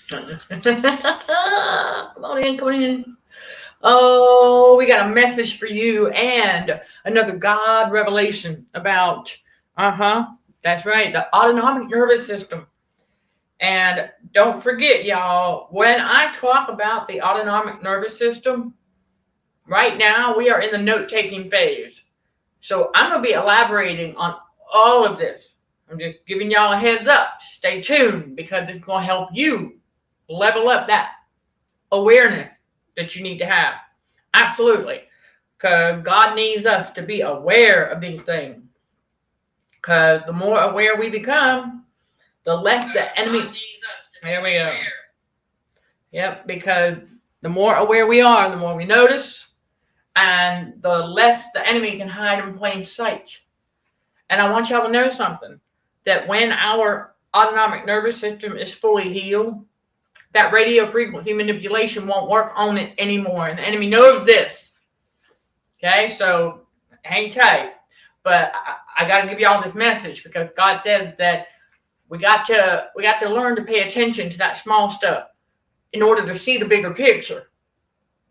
Come on in, come on in. Oh, we got a message for you and another God revelation about, that's right, the autonomic nervous system. And don't forget, y'all, when I talk about the autonomic nervous system, right now we are in the note-taking phase. So I'm going to be elaborating on all of this. I'm just giving y'all a heads up. Stay tuned because it's going to help you level up that awareness that you need to have. Absolutely. Because God needs us to be aware of these things. Because the more aware we become, the less the enemy. There we go. Yep, because the more aware we are, the more we notice, and the less the enemy can hide in plain sight. And I want y'all to know something, that when our autonomic nervous system is fully healed, that radio frequency manipulation won't work on it anymore. And the enemy knows this. Okay, so hang tight. But I got to give y'all this message because God says that we got to learn to pay attention to that small stuff in order to see the bigger picture.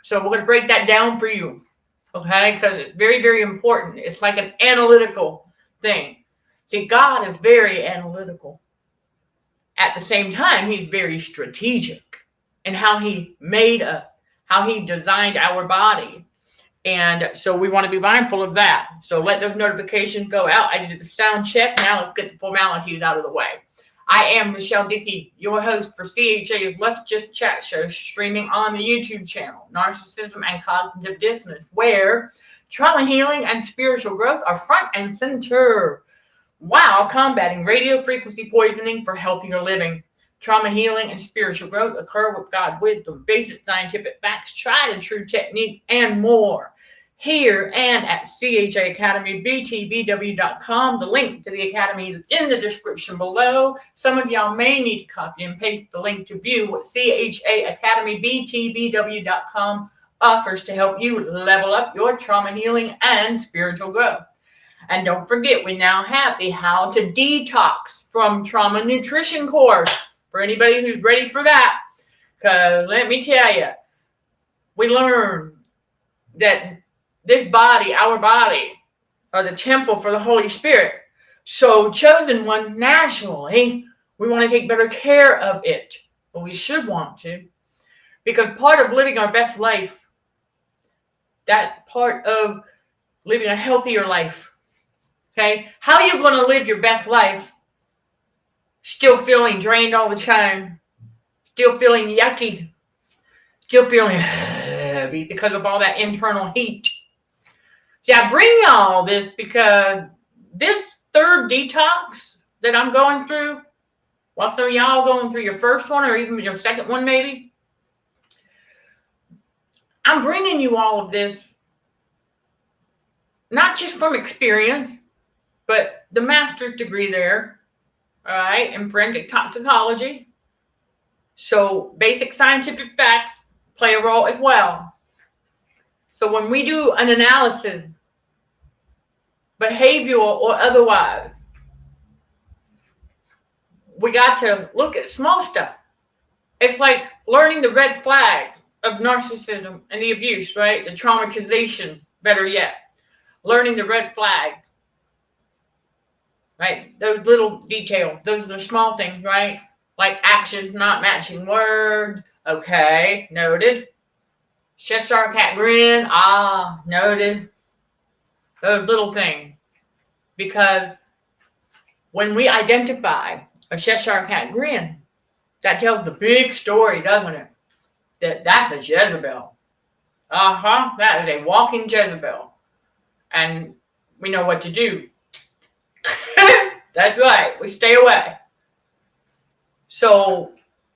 So we're going to break that down for you. Okay, because it's very, very important. It's like an analytical thing. See, God is very analytical. At the same time, he's very strategic in how he made us, how he designed our body. And so we want to be mindful of that. So let those notifications go out. I did the sound check. Now let's get the formalities out of the way. I am Michelle Dickey, your host for CHA's Let's Just Chat show, streaming on the YouTube channel, Narcissism and Cognitive Dissonance, where trauma healing and spiritual growth are front and center, while combating radio frequency poisoning for healthier living. Trauma healing and spiritual growth occur with God's wisdom, basic scientific facts, tried and true technique, and more. Here and at CHACademyBTBW.com. The link to the academy is in the description below. Some of y'all may need to copy and paste the link to view what CHACademyBTBW.com offers to help you level up your trauma healing and spiritual growth. And don't forget, we now have the How to Detox from Trauma Nutrition course for anybody who's ready for that. Because let me tell you, we learned that this body, our body, are the temple for the Holy Spirit. So, chosen one, naturally, we want to take better care of it. But we should want to. Because part of living our best life, that part of living a healthier life, okay? How are you going to live your best life still feeling drained all the time, still feeling yucky, still feeling heavy because of all that internal heat? See, I bring y'all this because this third detox that I'm going through, while some of y'all going through your first one or even your second one maybe, I'm bringing you all of this not just from experience, but the master's degree there, all right, in forensic toxicology. So basic scientific facts play a role as well. So when we do an analysis, behavioral or otherwise, we got to look at small stuff. It's like learning the red flags of narcissism and the abuse, right? The traumatization, better yet. Learning the red flags, right? Those little details, those are the small things, right? Like actions not matching words. Okay, noted. Cheshire cat grin. Noted. Those little things. Because when we identify a Cheshire cat grin, that tells the big story, doesn't it? That's a Jezebel. That is a walking Jezebel. And we know what to do. That's right. We stay away. So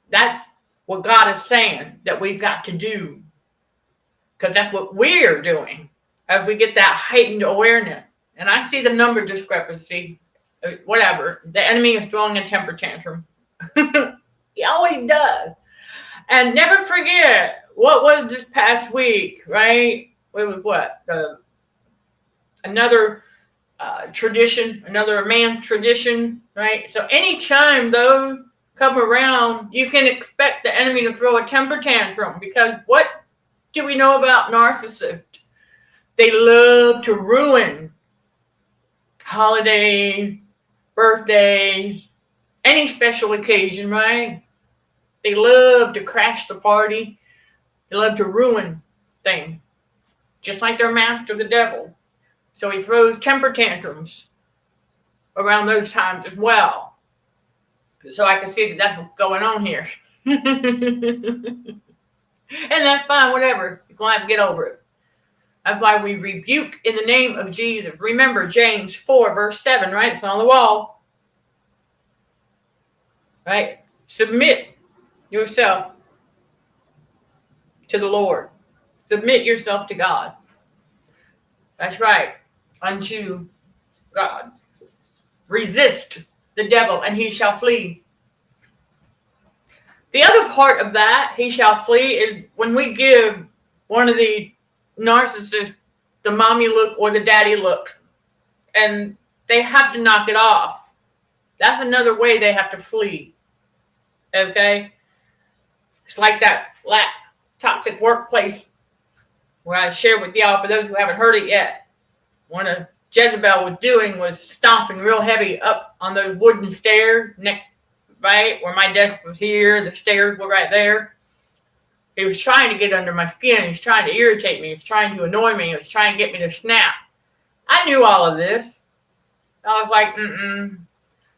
that's what God is saying that we've got to do. Because that's what we're doing as we get that heightened awareness. And I see the number discrepancy. Whatever. The enemy is throwing a temper tantrum. He always does. And never forget, what was this past week, right? It was what? Another tradition, another man tradition, right? So anytime those come around, you can expect the enemy to throw a temper tantrum, because what do we know about narcissists? They love to ruin holidays, birthdays, any special occasion, right? They love to crash the party. They love to ruin things, just like their master, the devil. So he throws temper tantrums around those times as well. So I can see that that's what's going on here. And that's fine, whatever. You're going to have to get over it. That's why we rebuke in the name of Jesus. Remember James 4, verse 7, right? It's on the wall. Right? Submit yourself to the Lord. Submit yourself to God. That's right. Unto God. Resist the devil, and he shall flee. The other part of that, he shall flee, is when we give one of the narcissists the mommy look or the daddy look, and they have to knock it off. That's another way they have to flee. Okay? It's like that toxic workplace where I shared with y'all, for those who haven't heard it yet. One of Jezebel was doing was stomping real heavy up on those wooden stairs, right where my desk was here, the stairs were right there. He was trying to get under my skin. He was trying to irritate me. He was trying to annoy me. He was trying to get me to snap. I knew all of this. I was like,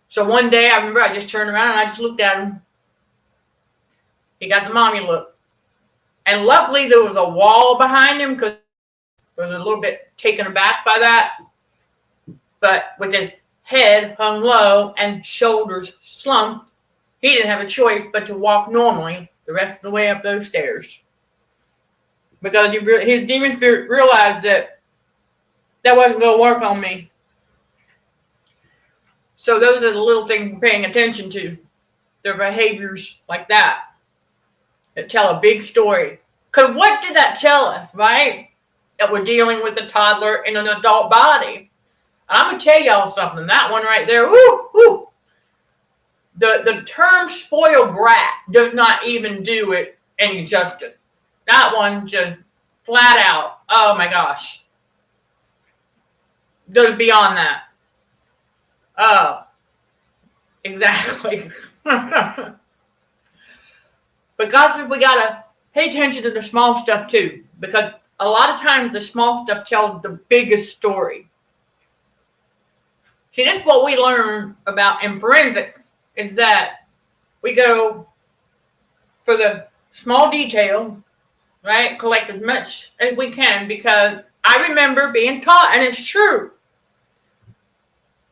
So one day, I remember I just turned around and I just looked at him. He got the mommy look. And luckily, there was a wall behind him, because I was a little bit taken aback by that. But with his head hung low and shoulders slumped, he didn't have a choice but to walk normally the rest of the way up those stairs. Because his demon spirit realized that wasn't going to work on me. So those are the little things we're paying attention to. Their behaviors like that tell a big story. Because what did that tell us, right? That we're dealing with a toddler in an adult body. I'm going to tell y'all something. That one right there, woo. The term spoiled brat does not even do it any justice. That one just flat out, oh my gosh. Goes beyond that. Oh, exactly. But God says we got to pay attention to the small stuff too. Because a lot of times the small stuff tells the biggest story. See, this is what we learn about in forensics, is that we go for the small detail, right? Collect as much as we can, because I remember being taught, and it's true.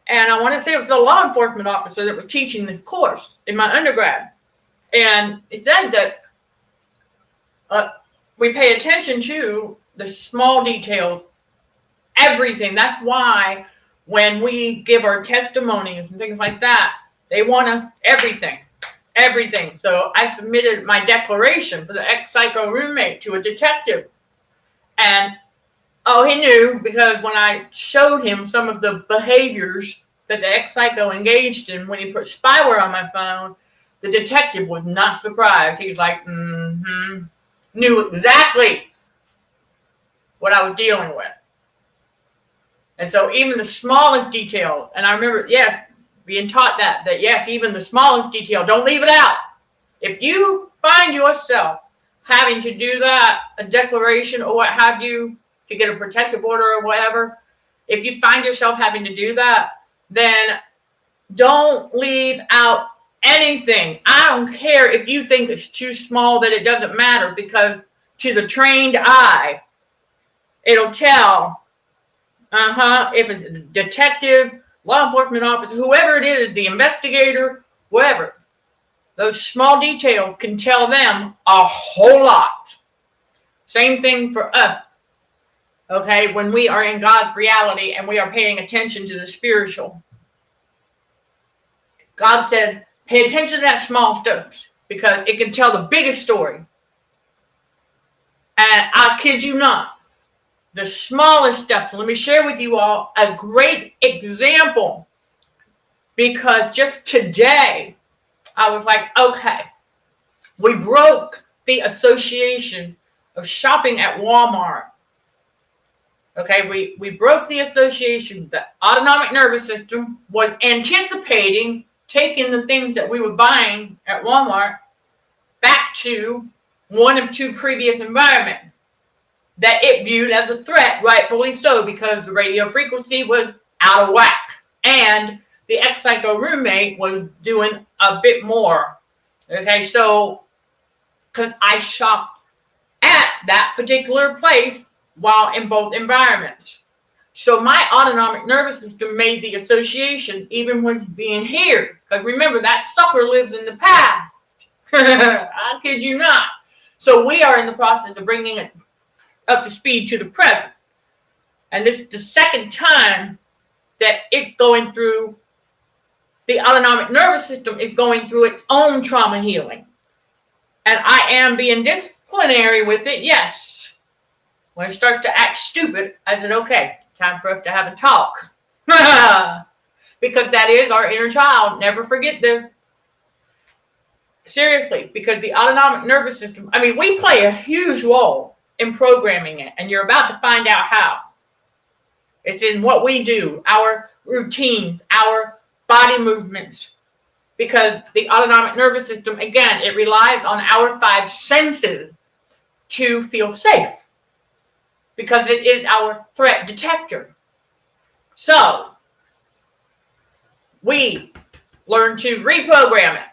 And I want to say it was a law enforcement officer that was teaching the course in my undergrad. And he said that we pay attention to the small details, everything. That's why when we give our testimonies and things like that, they want everything. So I submitted my declaration for the ex-psycho roommate to a detective. And, he knew, because when I showed him some of the behaviors that the ex-psycho engaged in when he put spyware on my phone, the detective was not surprised. He was like, knew exactly what I was dealing with. And so even the smallest detail, and I remember, being taught that yes, even the smallest detail, don't leave it out. If you find yourself having to do that, a declaration or what have you, to get a protective order or whatever, if you find yourself having to do that, then don't leave out anything. I don't care if you think it's too small, that it doesn't matter, because to the trained eye, it'll tell, if it's a detective, law enforcement officer, whoever it is, the investigator, whatever, those small details can tell them a whole lot. Same thing for us. Okay, when we are in God's reality and we are paying attention to the spiritual. God said, pay attention to that small stuff, because it can tell the biggest story. And I kid you not, the smallest stuff. So let me share with you all a great example, because just today I was like, okay, we broke the association of shopping at Walmart. Okay, we broke the association. The autonomic nervous system was anticipating taking the things that we were buying at Walmart back to one of two previous environments that it viewed as a threat, rightfully so, because the radio frequency was out of whack. And the ex-psycho roommate was doing a bit more. Okay, so, because I shopped at that particular place while in both environments. So my autonomic nervous system made the association even when being here. Because remember, that sucker lives in the past. I kid you not. So we are in the process of bringing it up to speed to the present. And this is the second time that it's going through, the autonomic nervous system is going through its own trauma healing. And I am being disciplinary with it, yes. When it starts to act stupid, I said, okay, time for us to have a talk. Because that is our inner child. Never forget this. Seriously, because the autonomic nervous system, I mean, we play a huge role in programming it, and you're about to find out how. It's in what we do, our routines, our body movements, because the autonomic nervous system, again, it relies on our five senses to feel safe, because it is our threat detector. So, we learn to reprogram it,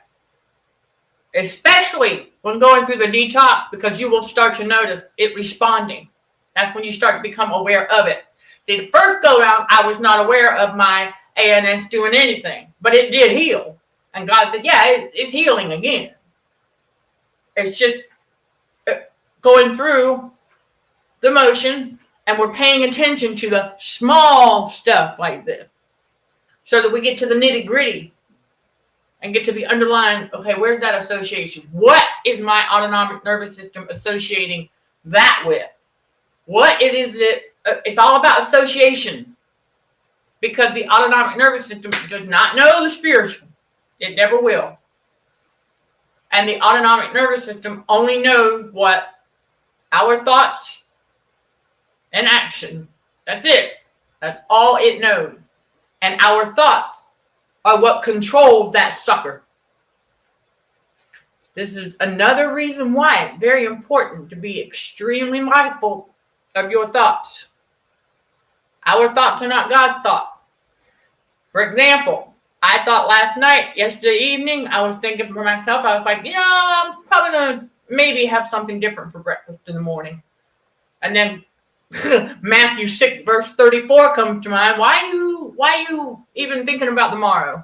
especially when going through the detox, because you will start to notice it responding. That's when you start to become aware of it. The first go round, I was not aware of my ANS doing anything, but it did heal. And God said, yeah, it's healing again. It's just going through the motion, and we're paying attention to the small stuff like this, so that we get to the nitty gritty and get to the underlying, okay, where's that association? What is my autonomic nervous system associating that with? What it is that it's all about association, because the autonomic nervous system does not know the spiritual. It never will. And the autonomic nervous system only knows what our thoughts and action. That's it. That's all it knows. And our thoughts are what controls that sucker. This is another reason why it's very important to be extremely mindful of your thoughts. Our thoughts are not God's thoughts. For example, I thought yesterday evening, I was thinking for myself, I was like, I'm probably going to maybe have something different for breakfast in the morning. And then Matthew 6, verse 34 comes to mind. Why are you even thinking about tomorrow?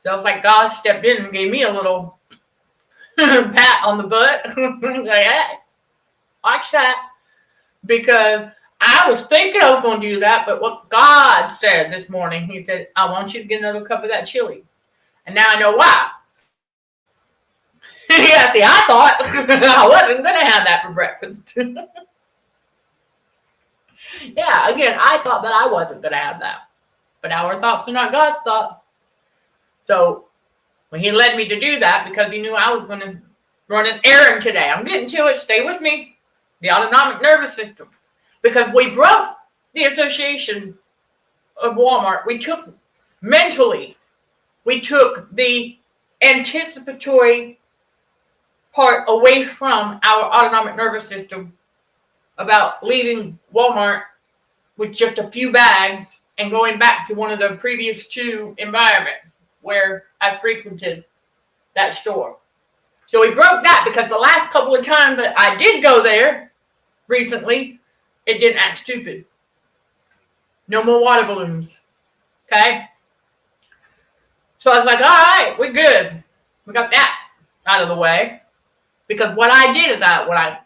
So it's like God stepped in and gave me a little pat on the butt. Like, hey, watch that. Because I was thinking I was going to do that, but what God said this morning, he said, I want you to get another cup of that chili. And now I know why. Yeah, see, I thought I wasn't going to have that for breakfast. Yeah, again, I thought that I wasn't going to have that. But our thoughts are not God's thoughts. So when he led me to do that, because he knew I was going to run an errand today. I'm getting to it. Stay with me. The autonomic nervous system. Because we broke the association of Walmart. We took the anticipatory part away from our autonomic nervous system about leaving Walmart with just a few bags and going back to one of the previous two environments where I frequented that store. So we broke that, because the last couple of times that I did go there recently, it didn't act stupid. No more water balloons. Okay? So I was like, all right, we're good. We got that out of the way. Because what I did is when I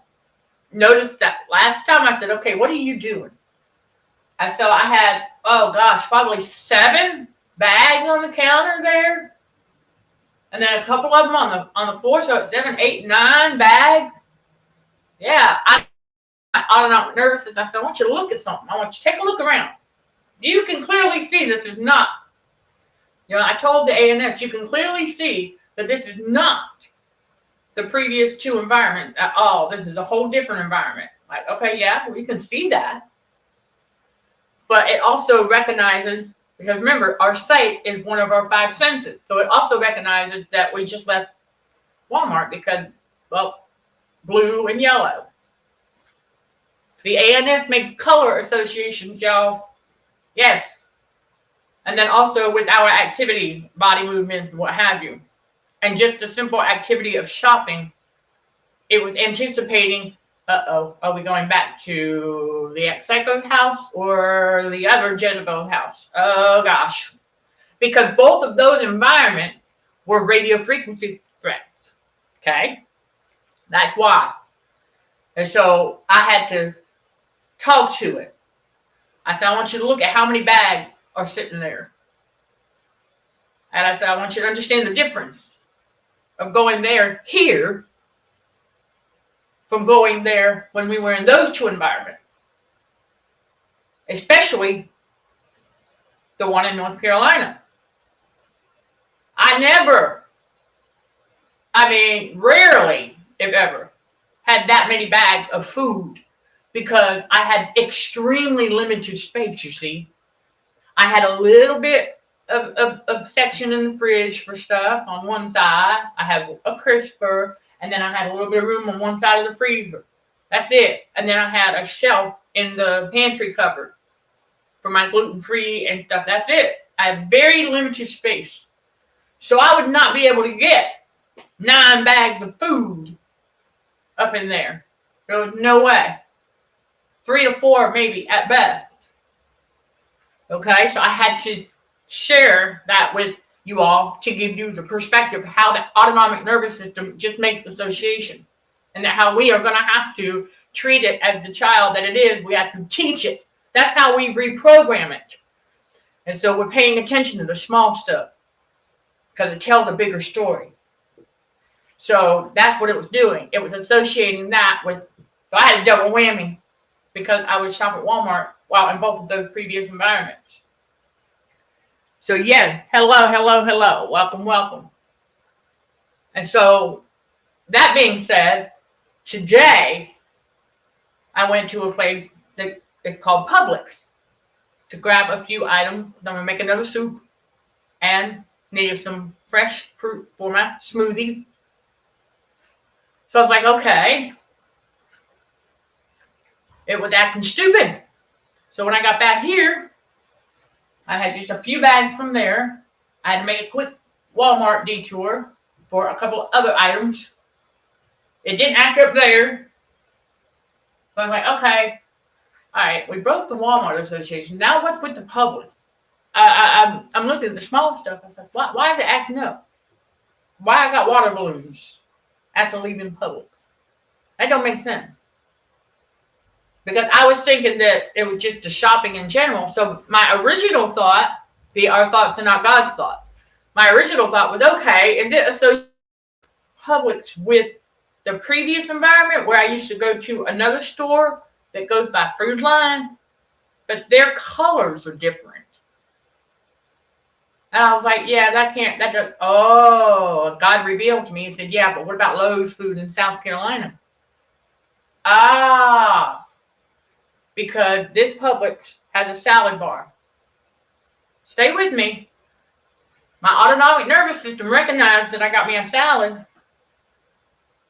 noticed that last time, I said, okay, what are you doing? And so I had, probably 7 bags on the counter there. And then a couple of them on the floor. So it's 7, 8, 9 bags. Yeah, my autonomic nervous system. I said, I want you to look at something. I want you to take a look around. You can clearly see this is not I told the ANFs, you can clearly see that this is not the previous two environments at all. This is a whole different environment. Like, okay, yeah, we can see that. But it also recognizes, because remember, our sight is one of our 5 senses. So it also recognizes that we just left Walmart because, well, blue and yellow. The ANF make color associations, y'all. Yes. And then also with our activity, body movements, what have you. And just the simple activity of shopping, it was anticipating, are we going back to the ex-psycho's house or the other Jezebel's house? Oh, gosh. Because both of those environments were radio frequency threats. Okay? That's why. And so I had to talk to it. I said, I want you to look at how many bags are sitting there. And I said, I want you to understand the difference of going there here from going there when we were in those two environments. Especially the one in North Carolina. Rarely, if ever, had that many bags of food because I had extremely limited space, you see. I had a little bit of section in the fridge for stuff on one side. I had a crisper, and then I had a little bit of room on one side of the freezer. That's it. And then I had a shelf in the pantry cupboard for my gluten-free and stuff. That's it. I had very limited space. So I would not be able to get 9 bags of food up in there. There was no way. 3 to 4 maybe at best. Okay, so I had to share that with you all to give you the perspective of how the autonomic nervous system just makes association. And that how we are going to have to treat it as the child that it is. We have to teach it. That's how we reprogram it. And so we're paying attention to the small stuff because it tells a bigger story. So that's what it was doing. It was associating that with, so I had a double whammy because I would shop at Walmart while in both of those previous environments. So yeah, hello, welcome. And so that being said, today I went to a place that it's called Publix to grab a few items. I'm gonna make another soup and needed some fresh fruit for my smoothie. So I was like, okay. It was acting stupid. So when I got back here, I had just a few bags from there. I had to make a quick Walmart detour for a couple of other items. It didn't act up there. So I was like, okay, all right, we broke the Walmart association. Now what's with the public? I'm looking at the small stuff. I was like, why is it acting up? Why I got water balloons after leaving Publix? That don't make sense. Because I was thinking that it was just the shopping in general. So my original thought, our thoughts are not God's thoughts. My original thought was, okay, is it associated Publix with the previous environment where I used to go to another store that goes by Food Line? But their colors are different. And I was like, yeah, God revealed to me and said, yeah, but what about Lowe's food in South Carolina? Because this Publix has a salad bar. Stay with me. My autonomic nervous system recognized that I got me a salad.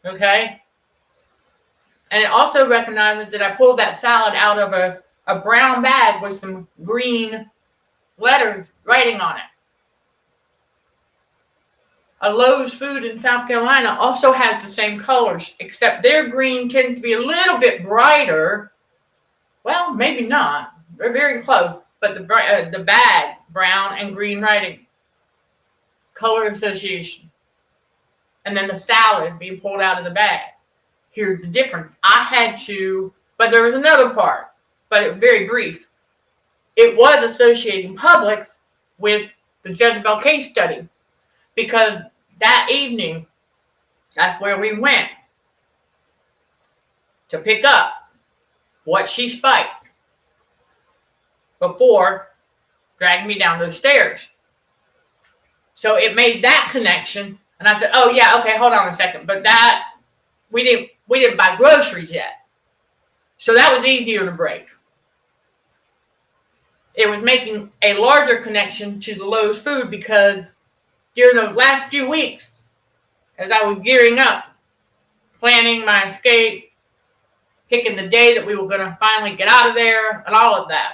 Okay? And it also recognizes that I pulled that salad out of a brown bag with some green letters writing on it. A Lowe's food in South Carolina also has the same colors, except their green tends to be a little bit brighter. Well, maybe not. They're very close. But the bag, brown and green writing. Color association. And then the salad being pulled out of the bag. Here's the difference. But there was another part. But it was very brief. It was associating Publix with the Jezebel case study. Because that evening, that's where we went to pick up what she spiked before dragging me down those stairs. So it made that connection. And I said, oh yeah, okay, hold on a second. But that, we didn't buy groceries yet. So that was easier to break. It was making a larger connection to the Lowe's food because during the last few weeks, as I was gearing up, planning my escape, picking the day that we were going to finally get out of there, and all of that,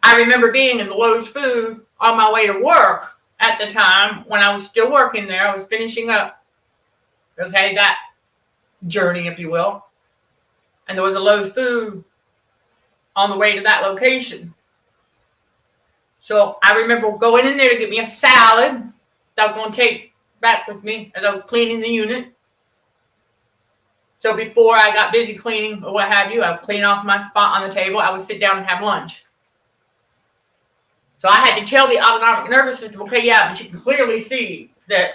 I remember being in the Lowe's food on my way to work at the time when I was still working there. I was finishing up, okay, that journey, if you will. And there was a Lowe's food on the way to that location. So I remember going in there to get me a salad that I was going to take back with me as I was cleaning the unit. So before I got busy cleaning or what have you, I would clean off my spot on the table. I would sit down and have lunch. So I had to tell the autonomic nervous system, okay, yeah, but you can clearly see that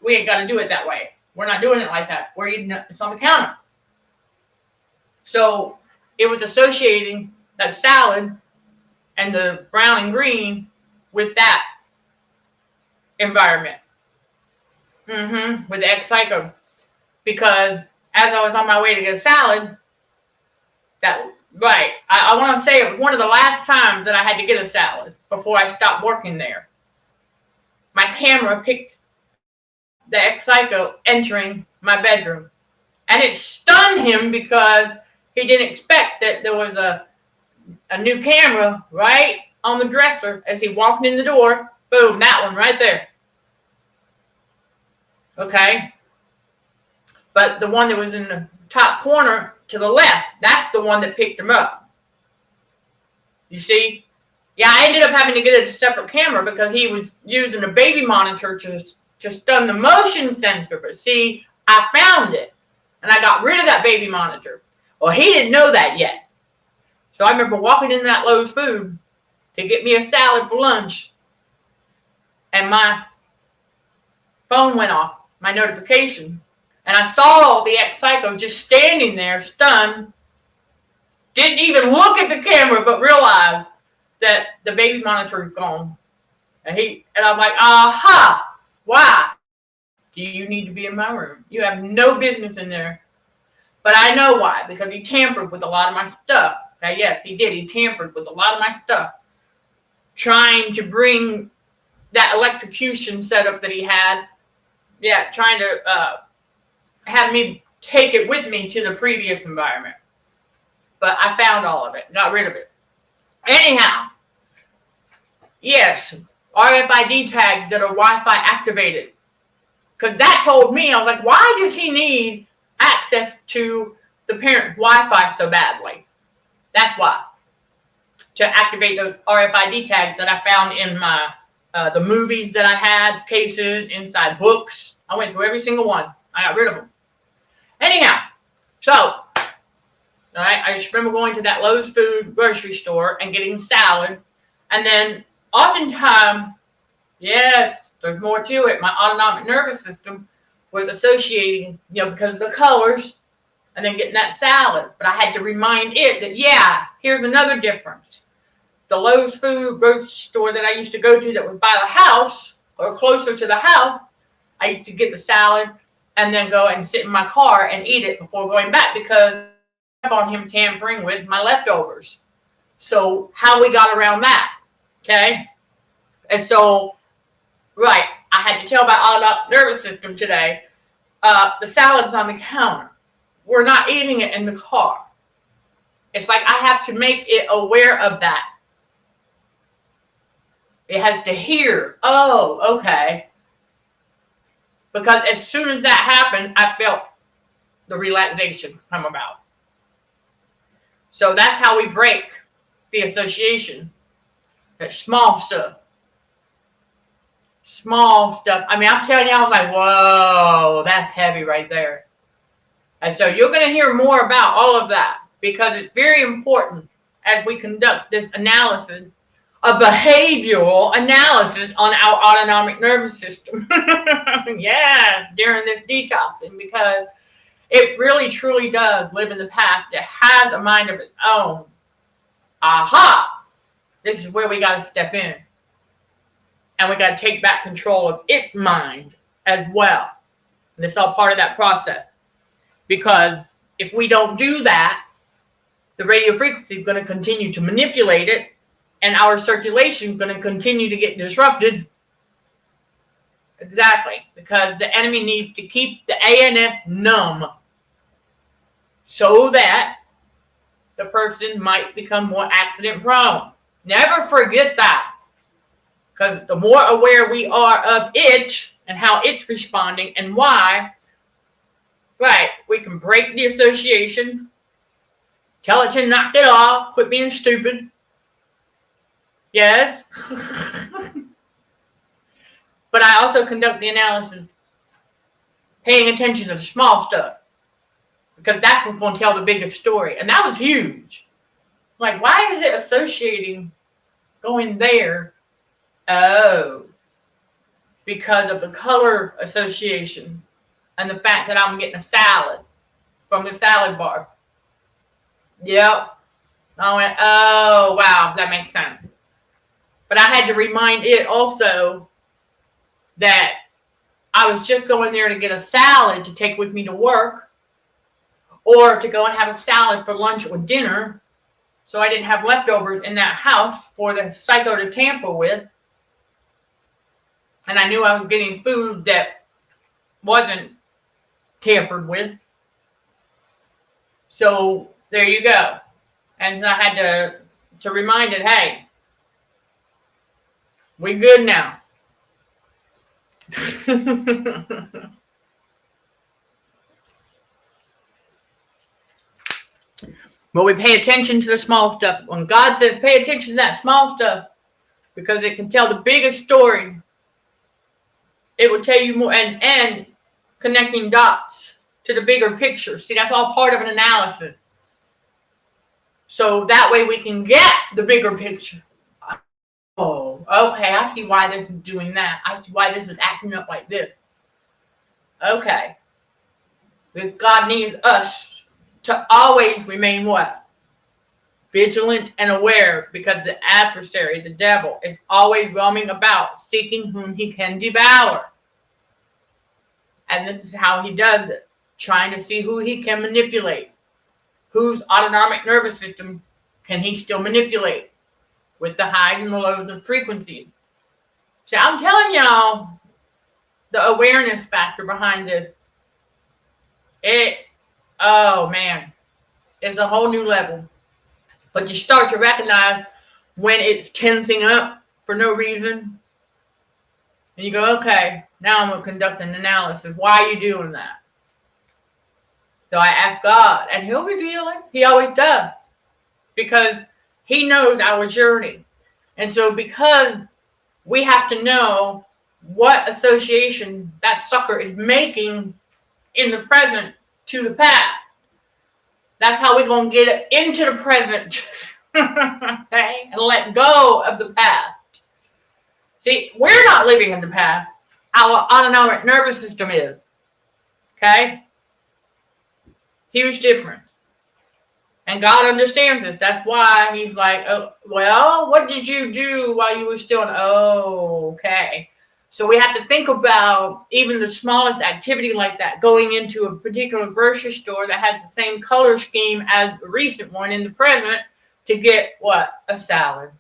we ain't got to do it that way. We're not doing it like that. We're eating it. It's on the counter. So it was associating that salad and the brown and green with that environment. With the ex-psycho. Because as I was on my way to get a salad, I want to say it was one of the last times that I had to get a salad before I stopped working there. My camera picked the ex-psycho entering my bedroom. And it stunned him because he didn't expect that there was a new camera right on the dresser as he walked in the door. Boom, that one right there. Okay. But the one that was in the top corner to the left, that's the one that picked him up. You see? Yeah, I ended up having to get a separate camera because he was using a baby monitor to stun the motion sensor. But see, I found it. And I got rid of that baby monitor. Well, he didn't know that yet. So I remember walking in that Lowe's food to get me a salad for lunch. And my phone went off, my notification. And I saw the ex-psycho just standing there, stunned. Didn't even look at the camera, but realized that the baby monitor is gone. And I'm like, aha! Why do you need to be in my room? You have no business in there. But I know why, because he tampered with a lot of my stuff. Now, yes, he did. He tampered with a lot of my stuff, trying to bring that electrocution setup that he had. Yeah, trying to have me take it with me to the previous environment. But I found all of it, got rid of it. Anyhow, yes, RFID tags that are Wi-Fi activated. Because that told me, I was like, why does he need access to the parent Wi-Fi so badly? That's why. To activate those RFID tags that I found in my the movies that I had, cases, inside books. I went through every single one. I got rid of them. Anyhow, so, all right, I just remember going to that Lowe's food grocery store and getting salad. And then oftentimes, yes, there's more to it. My autonomic nervous system was associating, because of the colors, and then getting that salad. But I had to remind it that, yeah, here's another difference. The Lowe's food grocery store that I used to go to that was by the house or closer to the house, I used to get the salad and then go and sit in my car and eat it before going back because I kept on him tampering with my leftovers. So how we got around that, okay? And so, right, I had to tell my autonomic nervous system today, the salad's on the counter. We're not eating it in the car. It's like I have to make it aware of that. It has to hear, oh, okay. Because as soon as that happened, I felt the relaxation come about. So that's how we break the association. That small stuff. Small stuff. I mean, I'm telling you, I was like, whoa, that's heavy right there. And so you're going to hear more about all of that because it's very important as we conduct this analysis, a behavioral analysis on our autonomic nervous system. Yeah, during this detoxing, because it really truly does live in the past. It has a mind of its own. Aha! This is where we got to step in. And we got to take back control of its mind as well. And it's all part of that process. Because if we don't do that, the radio frequency is going to continue to manipulate it, and our circulation is going to continue to get disrupted. Exactly. Because the enemy needs to keep the ANS numb so that the person might become more accident prone. Never forget that. Because the more aware we are of it and how it's responding and why, right, we can break the association, tell it to knock it off, quit being stupid. Yes. But I also conduct the analysis paying attention to the small stuff. Because that's what's going to tell the biggest story. And that was huge. Like, why is it associating going there? Oh, because of the color association and the fact that I'm getting a salad from the salad bar. Yep. I went, oh, wow, that makes sense. But I had to remind it also that I was just going there to get a salad to take with me to work, or to go and have a salad for lunch or dinner, so I didn't have leftovers in that house for the psycho to tamper with. And I knew I was getting food that wasn't tampered with. So there you go. And I had to remind it, hey, we good now. But we pay attention to the small stuff. When God says pay attention to that small stuff, because it can tell the biggest story, it will tell you more, and connecting dots to the bigger picture. See, that's all part of an analysis. So that way we can get the bigger picture. Oh, okay, I see why this is doing that. I see why this is acting up like this. Okay. Because God needs us to always remain what? Vigilant and aware, because the adversary, the devil, is always roaming about, seeking whom he can devour. And this is how he does it, trying to see who he can manipulate. Whose autonomic nervous system can he still manipulate with the highs and the lows of frequencies. So I'm telling y'all, the awareness factor behind this, oh man, it's a whole new level. But you start to recognize when it's tensing up for no reason. And you go, okay, now I'm going to conduct an analysis. Why are you doing that? So I ask God, and he'll reveal it. He always does. Because he knows our journey. And so because we have to know what association that sucker is making in the present to the past. That's how we're going to get it into the present. Okay? And let go of the past. See, we're not living in the past. Our autonomic nervous system is. Okay? Huge difference. And God understands this. That's why he's like, oh, well, what did you do while you were still in? Oh, okay. So we have to think about even the smallest activity like that, going into a particular grocery store that has the same color scheme as the recent one in the present to get what? A salad.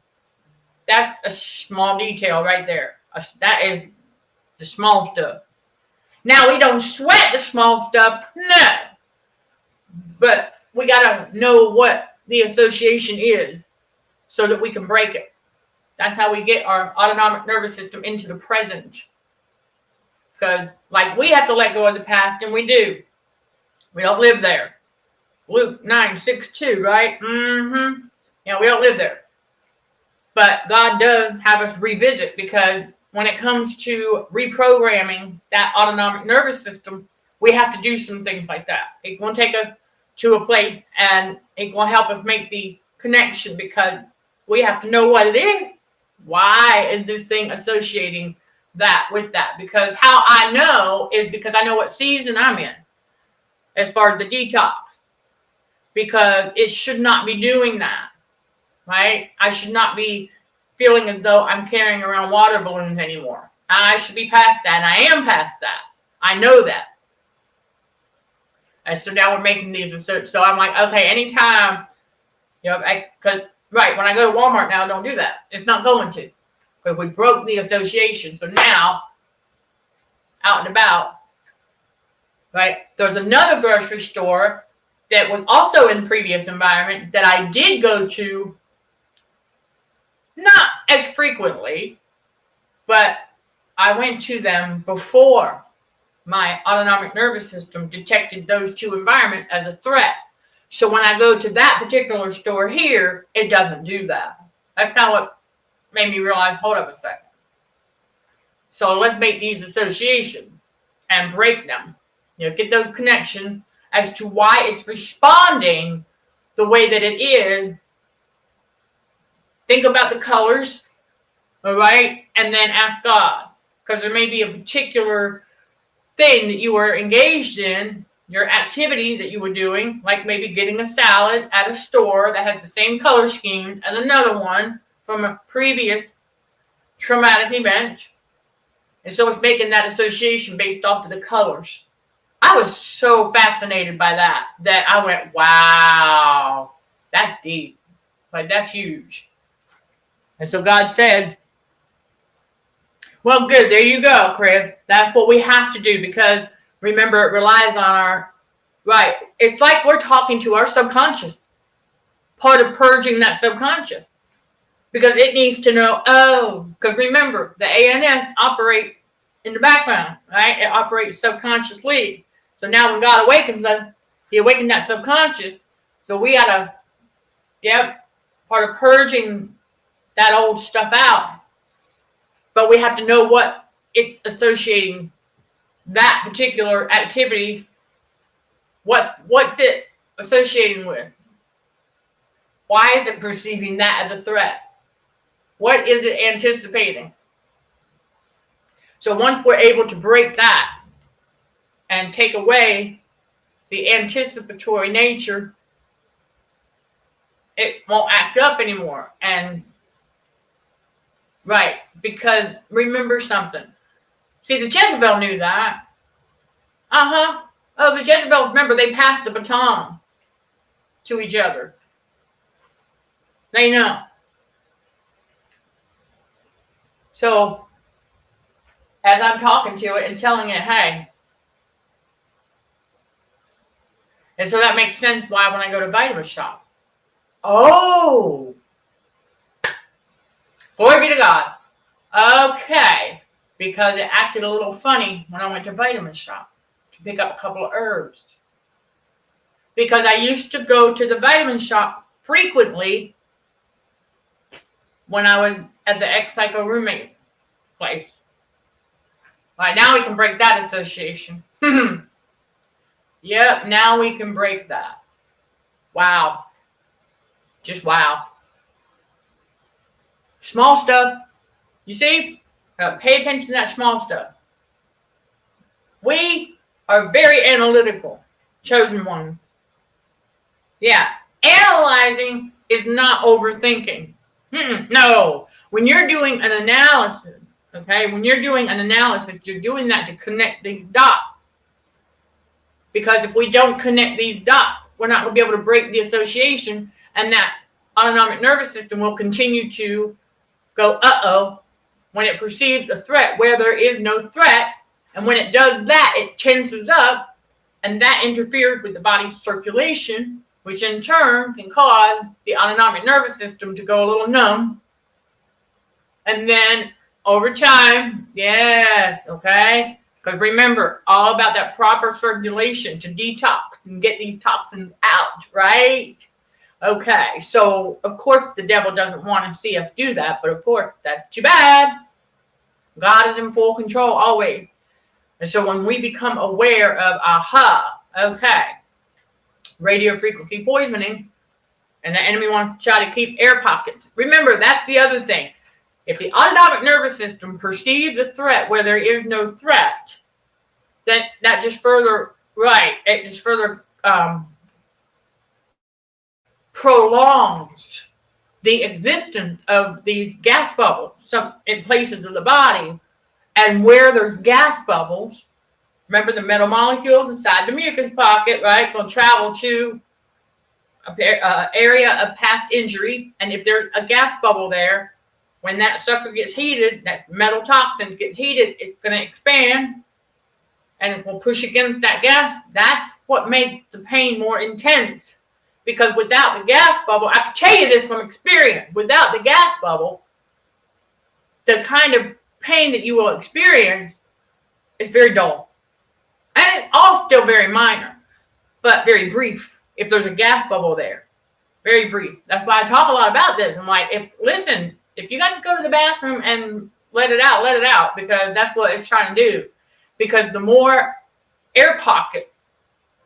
That's a small detail right there. That is the small stuff. Now, we don't sweat the small stuff, no. But we got to know what the association is so that we can break it. That's how we get our autonomic nervous system into the present. Because, like, we have to let go of the past, and we do. We don't live there. Luke 9:6-2, right? Mm-hmm. You know, we don't live there. But God does have us revisit, because when it comes to reprogramming that autonomic nervous system, we have to do some things like that. It's going to take us to a place, and it's going to help us make the connection, because we have to know what it is. Why is this thing associating that with that? Because how I know is because I know what season I'm in as far as the detox. Because it should not be doing that, right? I should not be feeling as though I'm carrying around water balloons anymore. I should be past that, and I am past that. I know that. And so now we're making these. So I'm like, okay, anytime, because right, when I go to Walmart now, don't do that. It's not going to. But we broke the association. So now, out and about, right, there's another grocery store that was also in the previous environment that I did go to, not as frequently, but I went to them before my autonomic nervous system detected those two environments as a threat. So when I go to that particular store here, it doesn't do that. That's not what made me realize, hold up a second. So let's make these associations and break them. Get those connections as to why it's responding the way that it is. Think about the colors, all right? And then ask God. Because there may be a particular thing that you were engaged in, your activity that you were doing, like maybe getting a salad at a store that has the same color scheme as another one from a previous traumatic event. And so it's making that association based off of the colors. I was so fascinated by that I went, wow, that's deep. Like, that's huge. And so God said, well, good. There you go, Chris. That's what we have to do because, remember, it relies on our, right. It's like we're talking to our subconscious. Part of purging that subconscious. Because it needs to know, because remember, the ANS operate in the background, right? It operates subconsciously. So now when God awakens us, he awakened that subconscious. So we got to, part of purging that old stuff out. But we have to know what it's associating that particular activity. What's it associating with? Why is it perceiving that as a threat? What is it anticipating? So once we're able to break that and take away the anticipatory nature, it won't act up anymore. And right, because remember something. See, the Jezebel knew that. Oh, the Jezebel, remember, they passed the baton to each other. They know. So, as I'm talking to it and telling it, hey. And so that makes sense why when I go to Vitamin Shop. Oh. Glory be to God. Okay. Because it acted a little funny when I went to Vitamin Shop to pick up a couple of herbs. Because I used to go to the Vitamin Shop frequently when I was at the ex-psycho roommate place. Right, now we can break that association. Yep, now we can break that. Wow. Just wow. Small stuff. You see? Pay attention to that small stuff. We are very analytical. Chosen one. Yeah. Analyzing is not overthinking. No. When you're doing an analysis, okay, you're doing that to connect these dots. Because if we don't connect these dots, we're not going to be able to break the association, and that autonomic nervous system will continue to go, when it perceives a threat where there is no threat. And when it does that, it tenses up, and that interferes with the body's circulation, which in turn can cause the autonomic nervous system to go a little numb. And then over time, yes, okay? Because remember, all about that proper circulation to detox and get these toxins out, right? Okay, so of course the devil doesn't want to see us do that, but of course that's too bad. God is in full control always. And so when we become aware of, okay, radio frequency poisoning, and the enemy wants to try to keep air pockets. Remember, that's the other thing. If the autonomic nervous system perceives a threat where there is no threat, then that just further, it just further prolongs the existence of these gas bubbles some in places of the body, and where there's gas bubbles, remember the metal molecules inside the mucus pocket, right, will travel to an area of past injury, and if there's a gas bubble there, when that sucker gets heated, that metal toxin gets heated, it's going to expand, and it will push against that gas. That's what makes the pain more intense. Because without the gas bubble, I can tell you this from experience, without the gas bubble, the kind of pain that you will experience is very dull. And it's all still very minor, but very brief if there's a gas bubble there. Very brief. That's why I talk a lot about this. I'm like, if you got to go to the bathroom and let it out, because that's what it's trying to do. Because the more air pocket,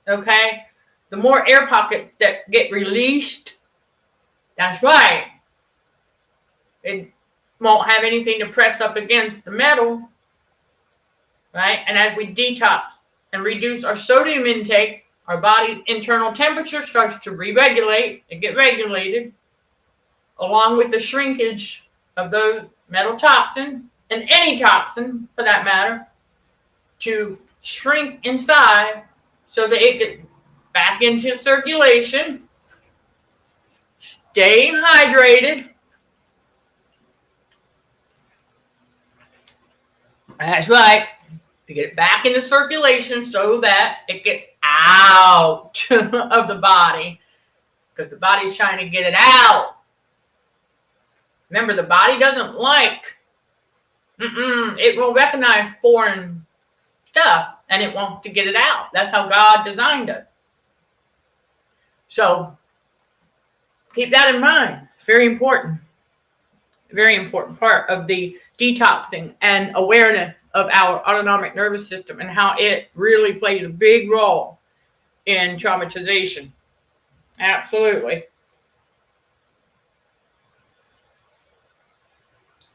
okay, the more air pockets that get released, that's right, it won't have anything to press up against the metal, right? And as we detox and reduce our sodium intake, our body's internal temperature starts to re-regulate and get regulated, along with the shrinkage of those metal toxins, and any toxin for that matter, to shrink inside so that it gets back into circulation, staying hydrated. That's right. To get it back into circulation so that it gets out of the body, because the body's trying to get it out. Remember, the body doesn't like, it will recognize foreign stuff and it wants to get it out. That's how God designed it. So keep that in mind. Very important. Very important part of the detoxing and awareness of our autonomic nervous system and how it really plays a big role in traumatization. Absolutely.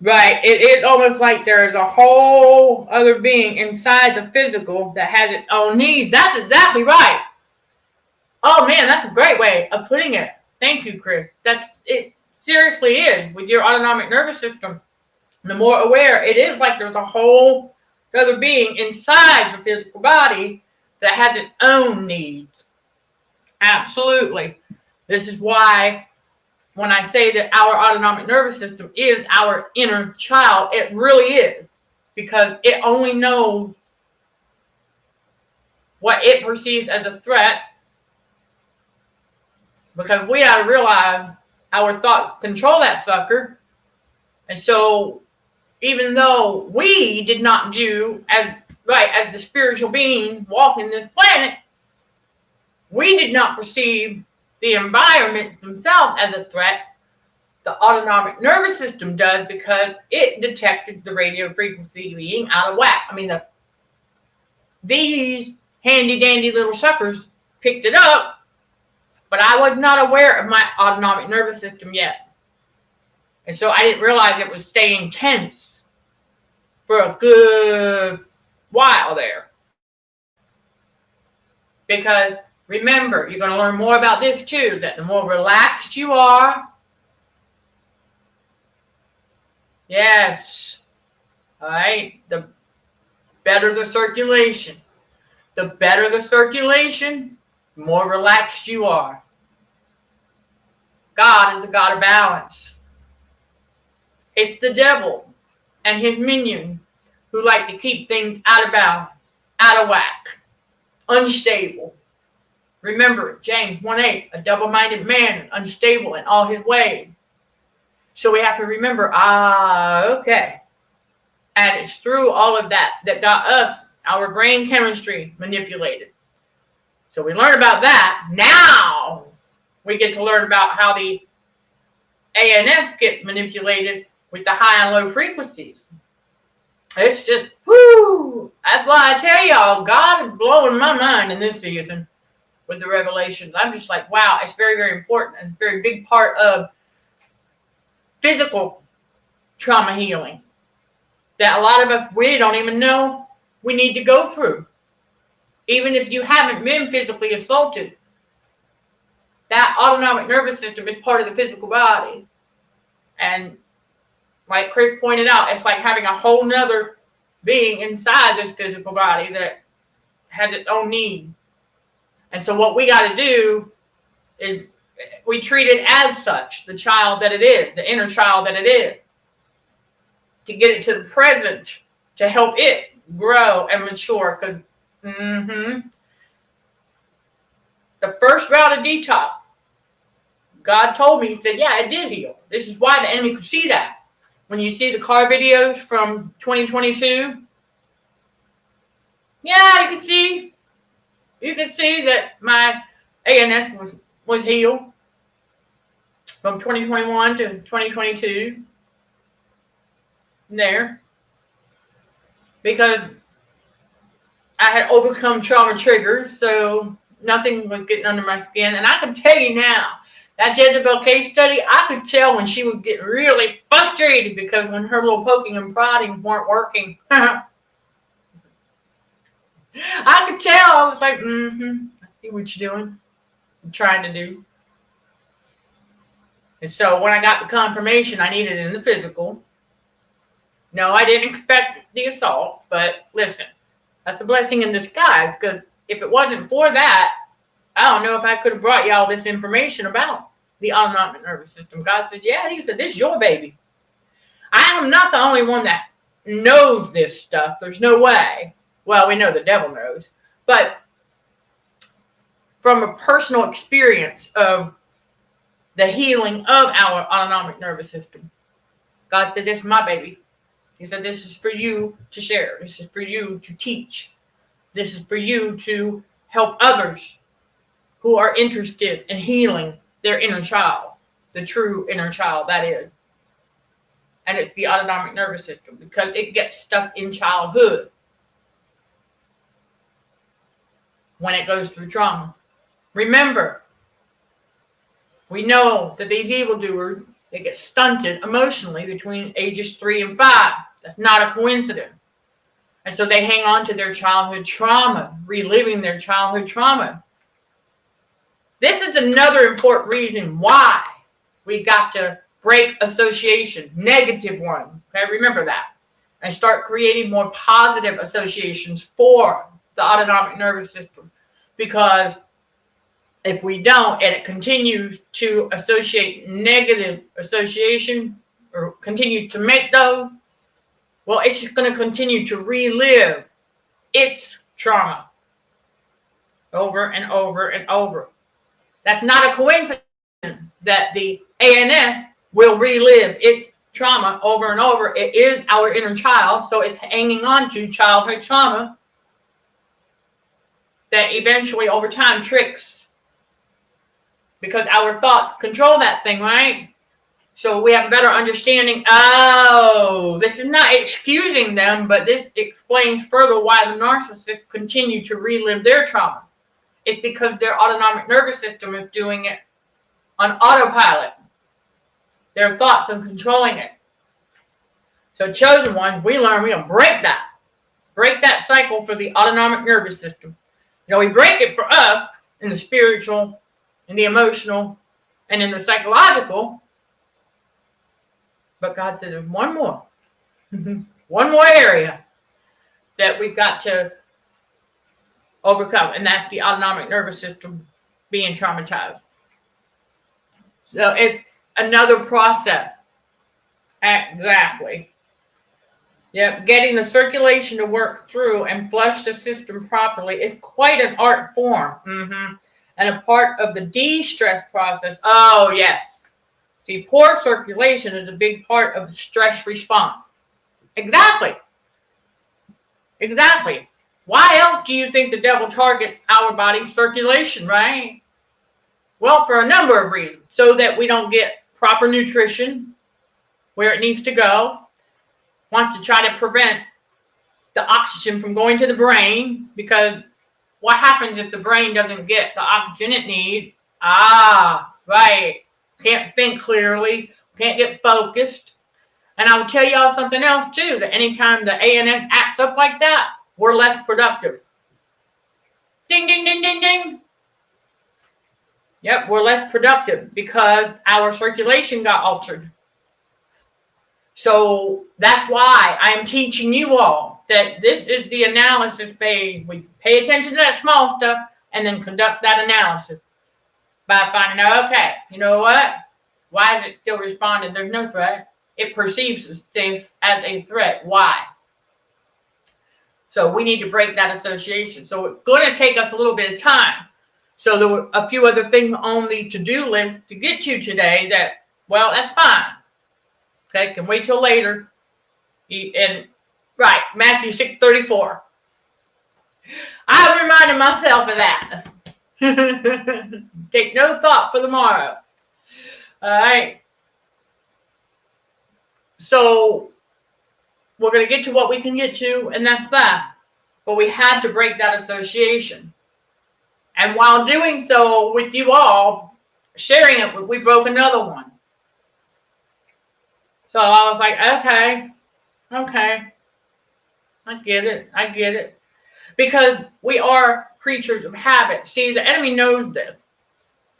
Right. It is almost like there's a whole other being inside the physical that has its own needs. That's exactly right. Oh man, that's a great way of putting it. Thank you, Chris. It seriously is with your autonomic nervous system. The more aware it is, like there's a whole other being inside the physical body that has its own needs. Absolutely. This is why when I say that our autonomic nervous system is our inner child, it really is, because it only knows what it perceives as a threat, because we got to realize our thoughts control that sucker. And so even though we did not view as the spiritual being walking this planet, we did not perceive the environment themselves as a threat. The autonomic nervous system does, because it detected the radio frequency being out of whack. I mean, these handy dandy little suckers picked it up, but I was not aware of my autonomic nervous system yet. And so I didn't realize it was staying tense for a good while there. Because remember, you're going to learn more about this too, that the more relaxed you are, yes, all right, the better the circulation. The better the circulation, the more relaxed you are. God is a God of balance. It's the devil and his minions who like to keep things out of balance, out of whack, unstable. Remember, James 1:8, a double-minded man, unstable in all his ways. So we have to remember, okay. And it's through all of that got us, our brain chemistry, manipulated. So we learn about that. Now we get to learn about how the ANS get manipulated with the high and low frequencies. It's just, whoo! That's why I tell y'all, God is blowing my mind in this season with the revelations. I'm just like, wow, it's very, very important and a very big part of physical trauma healing that a lot of us, we don't even know we need to go through. Even if you haven't been physically assaulted, that autonomic nervous system is part of the physical body. And like Chris pointed out, it's like having a whole nother being inside this physical body that has its own need. And so what we got to do is we treat it as such, the child that it is, the inner child that it is, to get it to the present, to help it grow and mature. Because the first route of detox, God told me, He said, yeah, it did heal. This is why the enemy could see that. When you see the car videos from 2022, yeah, you can see that my ANS was healed from 2021 to 2022 there, because I had overcome trauma triggers, so nothing was getting under my skin. And I can tell you now, that Jezebel case study, I could tell when she was getting really frustrated, because when her little poking and prodding weren't working, I could tell. I was like, I see what you're doing. I'm trying to do. And so when I got the confirmation I needed in the physical, no, I didn't expect the assault, but listen, that's a blessing in disguise, because if it wasn't for that, I don't know if I could have brought y'all this information about the autonomic nervous system. God said, yeah, He said, this is your baby. I am not the only one that knows this stuff. There's no way. Well, we know the devil knows, but from a personal experience of the healing of our autonomic nervous system, God said, this is my baby. He said, this is for you to share. This is for you to teach. This is for you to help others who are interested in healing their inner child, the true inner child, that is. And it's the autonomic nervous system, because it gets stuck in childhood when it goes through trauma. Remember, we know that these evildoers, they get stunted emotionally between ages 3 and 5. That's not a coincidence. And so they hang on to their childhood trauma, reliving their childhood trauma. This is another important reason why we got to break association, negative one. Okay, remember that. And start creating more positive associations for the autonomic nervous system. Because if we don't, and it continues to associate negative association, or continue to make those, well, it's just going to continue to relive its trauma over and over and over. That's not a coincidence that the ANS will relive its trauma over and over. It is our inner child, so it's hanging on to childhood trauma that eventually over time tricks, because our thoughts control that thing, right? So we have a better understanding. Oh, this is not excusing them, but this explains further why the narcissists continue to relive their trauma. It's because their autonomic nervous system is doing it on autopilot. Their thoughts are controlling it. So chosen one, we learn we're going to break that cycle for the autonomic nervous system. You know, we break it for us in the spiritual, in the emotional, and in the psychological. But God says there's one more. One more area that we've got to overcome, and that's the autonomic nervous system being traumatized. So it's another process. Exactly. Yep, getting the circulation to work through and flush the system properly is quite an art form. And a part of the de-stress process. Oh, yes. See, poor circulation is a big part of the stress response. Exactly. Why else do you think the devil targets our body's circulation, right? Well, for a number of reasons. So that we don't get proper nutrition where it needs to go. Want to try to prevent the oxygen from going to the brain, because what happens if the brain doesn't get the oxygen it needs? Right. Can't think clearly, can't get focused. And I will tell y'all something else too, that anytime the ANS acts up like that, we're less productive. Ding, ding, ding, ding, ding. Yep, we're less productive because our circulation got altered. So that's why I'm teaching you all that this is the analysis phase. We pay attention to that small stuff and then conduct that analysis by finding out, okay, you know what? Why is it still responding? There's no threat. It perceives things as a threat. Why? So we need to break that association. So it's going to take us a little bit of time. So there were a few other things on the to-do list to get to today that, well, that's fine. Okay, can wait till later. And right, Matthew 6:34. I reminded myself of that. Take no thought for the morrow. All right. So we're going to get to what we can get to, and that's that. But we had to break that association. And while doing so with you all, sharing it, we broke another one. So I was like, okay. I get it. Because we are creatures of habit. See, the enemy knows this.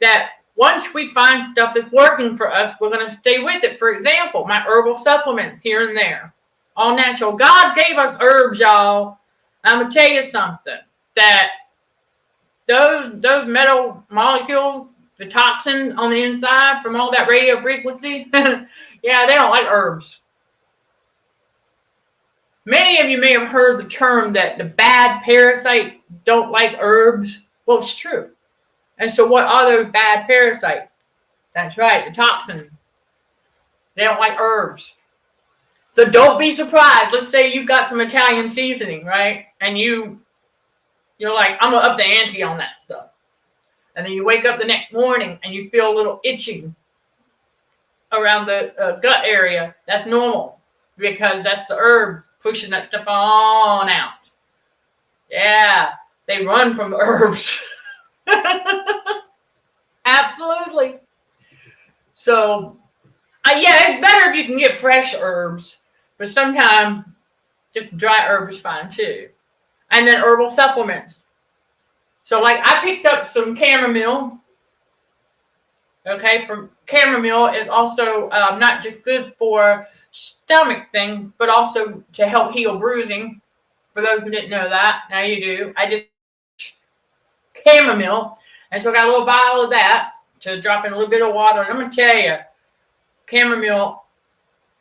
That once we find stuff that's working for us, we're going to stay with it. For example, my herbal supplement here and there. All natural. God gave us herbs, y'all. I'm going to tell you something. That those metal molecules, the toxin on the inside from all that radio frequency, yeah, they don't like herbs. Many of you may have heard the term that the bad parasites don't like herbs. Well, it's true. And so what are those bad parasites? That's right, the toxins. They don't like herbs. So don't be surprised. Let's say you've got some Italian seasoning, right? And you're like, I'm going to up the ante on that stuff. And then you wake up the next morning and you feel a little itching around the gut area. That's normal because that's the herb pushing that stuff on out. Yeah, they run from the herbs. Absolutely. So, yeah, it's better if you can get fresh herbs, but sometimes just dry herbs is fine too. And then herbal supplements. So, like, I picked up some chamomile. Okay, from chamomile is also not just good for stomach things, but also to help heal bruising. For those who didn't know that, now you do. I did chamomile, and so I got a little bottle of that to drop in a little bit of water. And I'm going to tell you, chamomile,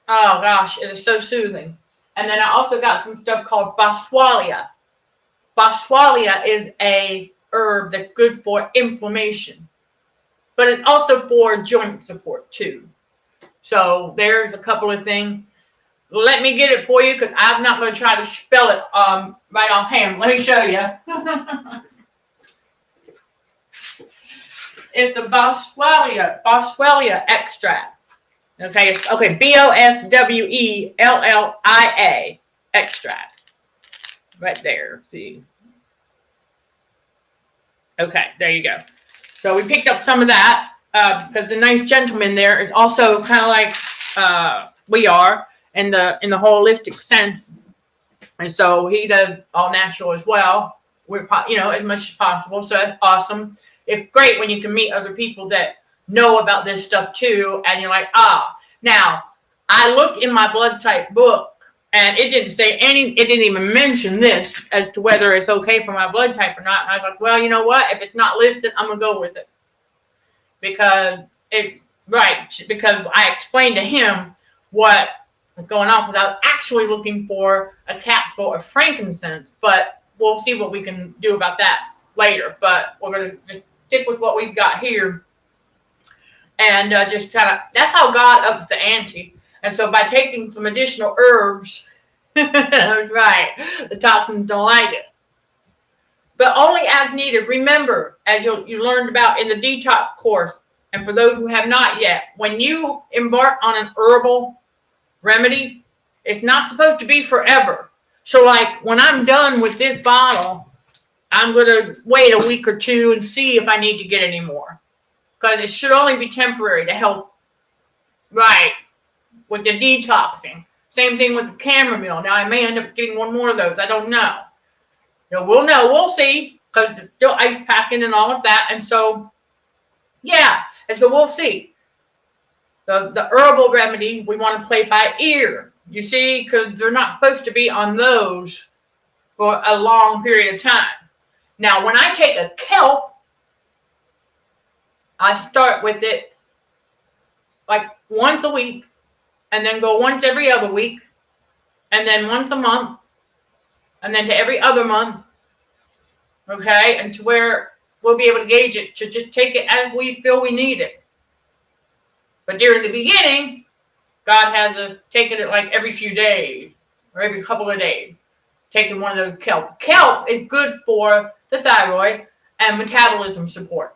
oh gosh, it is so soothing. And then I also got some stuff called boswellia. Boswellia is a herb that's good for inflammation, but it's also for joint support too. So there's a couple of things. Let me get it for you because I'm not going to try to spell it right offhand. Let me show you. It's a boswellia extract. Okay, okay, Boswellia extract. Right there, see. Okay, there you go. So we picked up some of that because the nice gentleman there is also kind of like we are in the holistic sense, and so he does all natural as well. We're as much as possible. So that's awesome. It's great when you can meet other people that know about this stuff too, and you're like, Now I looked in my blood type book. And it didn't say it didn't even mention this as to whether it's okay for my blood type or not. And I was like, well, you know what? If it's not listed, I'm going to go with it. Because I explained to him what was going on because I was actually looking for a capsule of frankincense. But we'll see what we can do about that later. But we're going to just stick with what we've got here. And just kind of, that's how God ups the ante. And so by taking some additional herbs, that's right, the toxins don't like it. But only as needed. Remember, as you learned about in the detox course, and for those who have not yet, when you embark on an herbal remedy, it's not supposed to be forever. So like when I'm done with this bottle, I'm going to wait a week or two and see if I need to get any more. Because it should only be temporary to help, right, with the detoxing. Same thing with the chamomile. Now, I may end up getting one more of those. I don't know. We'll know. We'll see. Because it's still ice packing and all of that. And so, yeah. And so we'll see. The herbal remedies, we want to play by ear. You see, because they're not supposed to be on those for a long period of time. Now, when I take a kelp, I start with it like once a week, and then go once every other week, and then once a month, and then to every other month. Okay, and to where we'll be able to gauge it, to just take it as we feel we need it. But during the beginning, God has us taking it like every few days or every couple of days, taking one of those kelp. Kelp is good for the thyroid and metabolism support.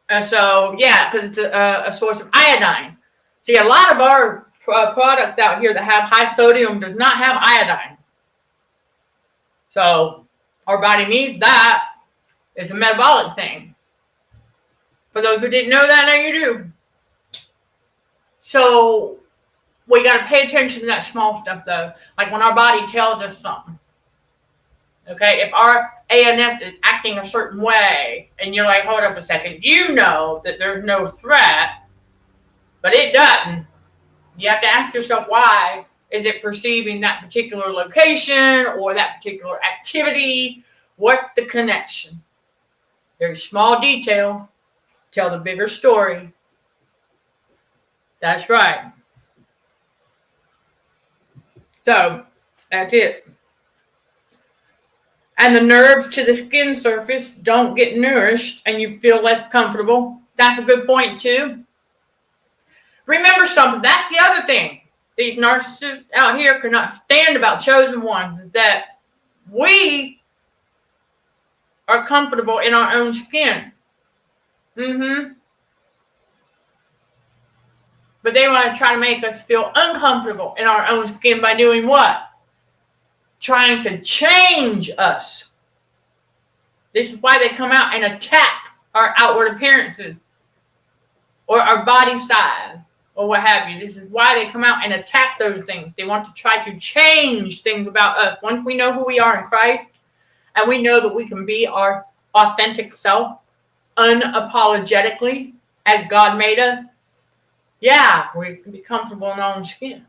And so, yeah, because it's a source of iodine. See, a lot of our products out here that have high sodium does not have iodine. So our body needs that. It's a metabolic thing. For those who didn't know that, now you do. So we got to pay attention to that small stuff, though. Like when our body tells us something. Okay, if our ANS is acting a certain way, and you're like, hold up a second, you know that there's no threat, but it doesn't. You have to ask yourself why. Is it perceiving that particular location or that particular activity? What's the connection? Very small detail tell the bigger story. That's right. So, that's it. And the nerves to the skin surface don't get nourished and you feel less comfortable. That's a good point, too. Remember something. That's the other thing. These narcissists out here cannot stand about chosen ones, that we are comfortable in our own skin. But they want to try to make us feel uncomfortable in our own skin by doing what? Trying to change us. This is why they come out and attack our outward appearances or our body size or what have you. This is why they come out and attack those things. They want to try to change things about us. Once we know who we are in Christ and we know that we can be our authentic self unapologetically as God made us, yeah, we can be comfortable in our own skin.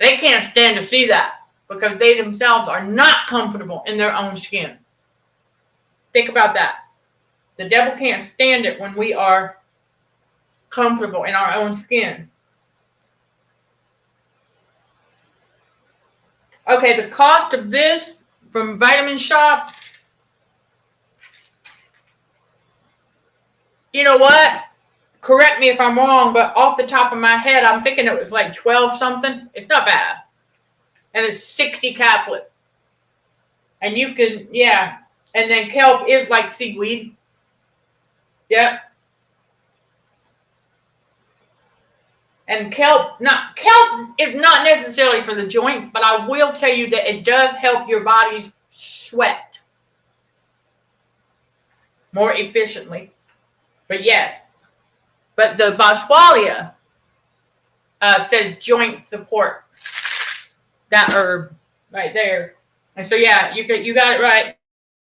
They can't stand to see that because they themselves are not comfortable in their own skin. Think about that. The devil can't stand it when we are comfortable in our own skin. Okay, the cost of this from Vitamin Shop. You know what? Correct me if I'm wrong, but off the top of my head, I'm thinking it was like 12 something. It's not bad. And it's 60 caplet. And you can, yeah. And then kelp is like seaweed. Yep. And kelp is not necessarily for the joint, but I will tell you that it does help your body's sweat more efficiently. But yes. But the Boswellia says joint support. That herb right there. And so yeah, you got it right.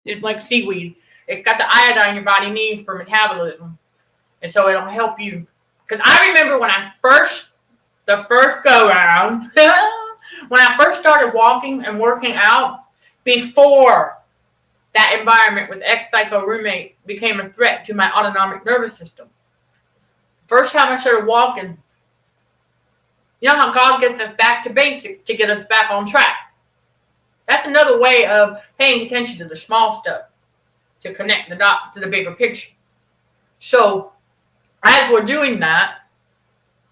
It's like seaweed. It's got the iodine your body needs for metabolism. And so it'll help you. Because I remember when the first go around, when I first started walking and working out, before that environment with ex-psycho roommate became a threat to my autonomic nervous system. First time I started walking, you know how God gets us back to basics to get us back on track. That's another way of paying attention to the small stuff, to connect the dots to the bigger picture. So, as we're doing that,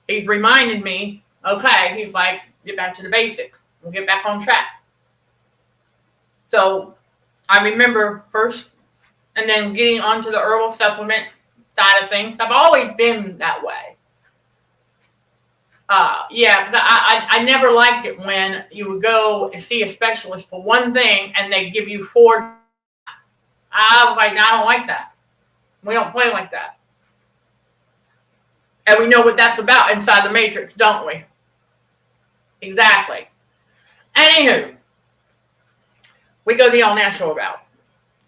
he's reminded me, okay, he's like, get back to the basics. We'll get back on track. So, I remember first, and then getting onto the herbal supplement side of things. I've always been that way. Because I never liked it when you would go and see a specialist for one thing and they give you 4. I was like, no, I don't like that. We don't play like that. And we know what that's about inside the matrix, don't we? Exactly. Anywho, we go the all-natural route.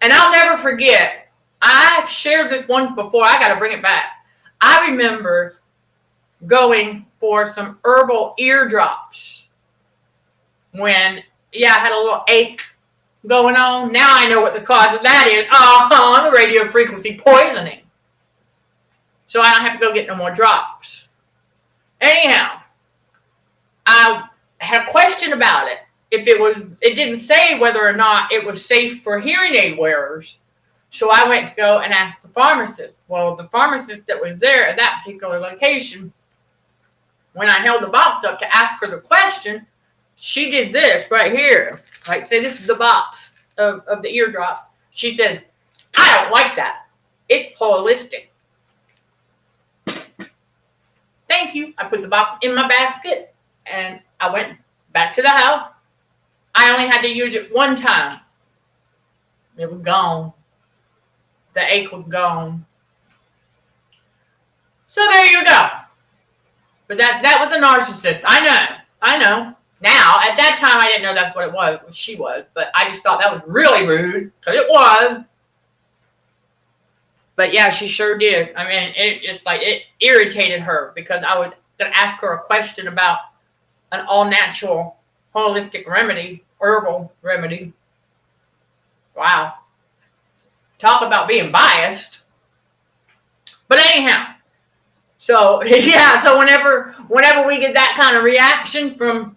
And I'll never forget, I've shared this once before. I got to bring it back. I remember going for some herbal eardrops when, yeah, I had a little ache going on. Now I know what the cause of that is. The radio frequency poisoning. So I don't have to go get no more drops. Anyhow, I had a question about it. It didn't say whether or not it was safe for hearing aid wearers. So I went to go and ask the pharmacist. Well, the pharmacist that was there at that particular location, when I held the box up to ask her the question, she did this right here. Like, say this is the box of the eardrop. She said, I don't like that. It's holistic. Thank you. I put the box in my basket and I went back to the house. I only had to use it one time. It was gone. The ache was gone. So there you go. But that was a narcissist. I know. Now, at that time, I didn't know that's what it was. She was. But I just thought that was really rude. Because it was. But yeah, she sure did. I mean, it irritated her. Because I was going to ask her a question about an all-natural, holistic remedy. Herbal remedy. Wow. Talk about being biased. But anyhow. So, yeah, so whenever we get that kind of reaction from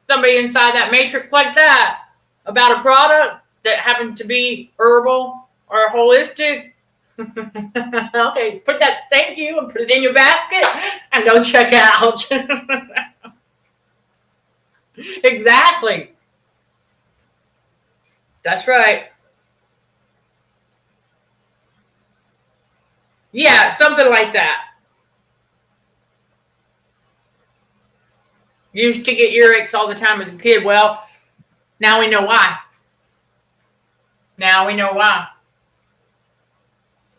somebody inside that matrix like that about a product that happens to be herbal or holistic, okay, put that thank you and put it in your basket and go check out. Exactly. That's right. Yeah, something like that. Used to get earaches all the time as a kid. Well, now we know why.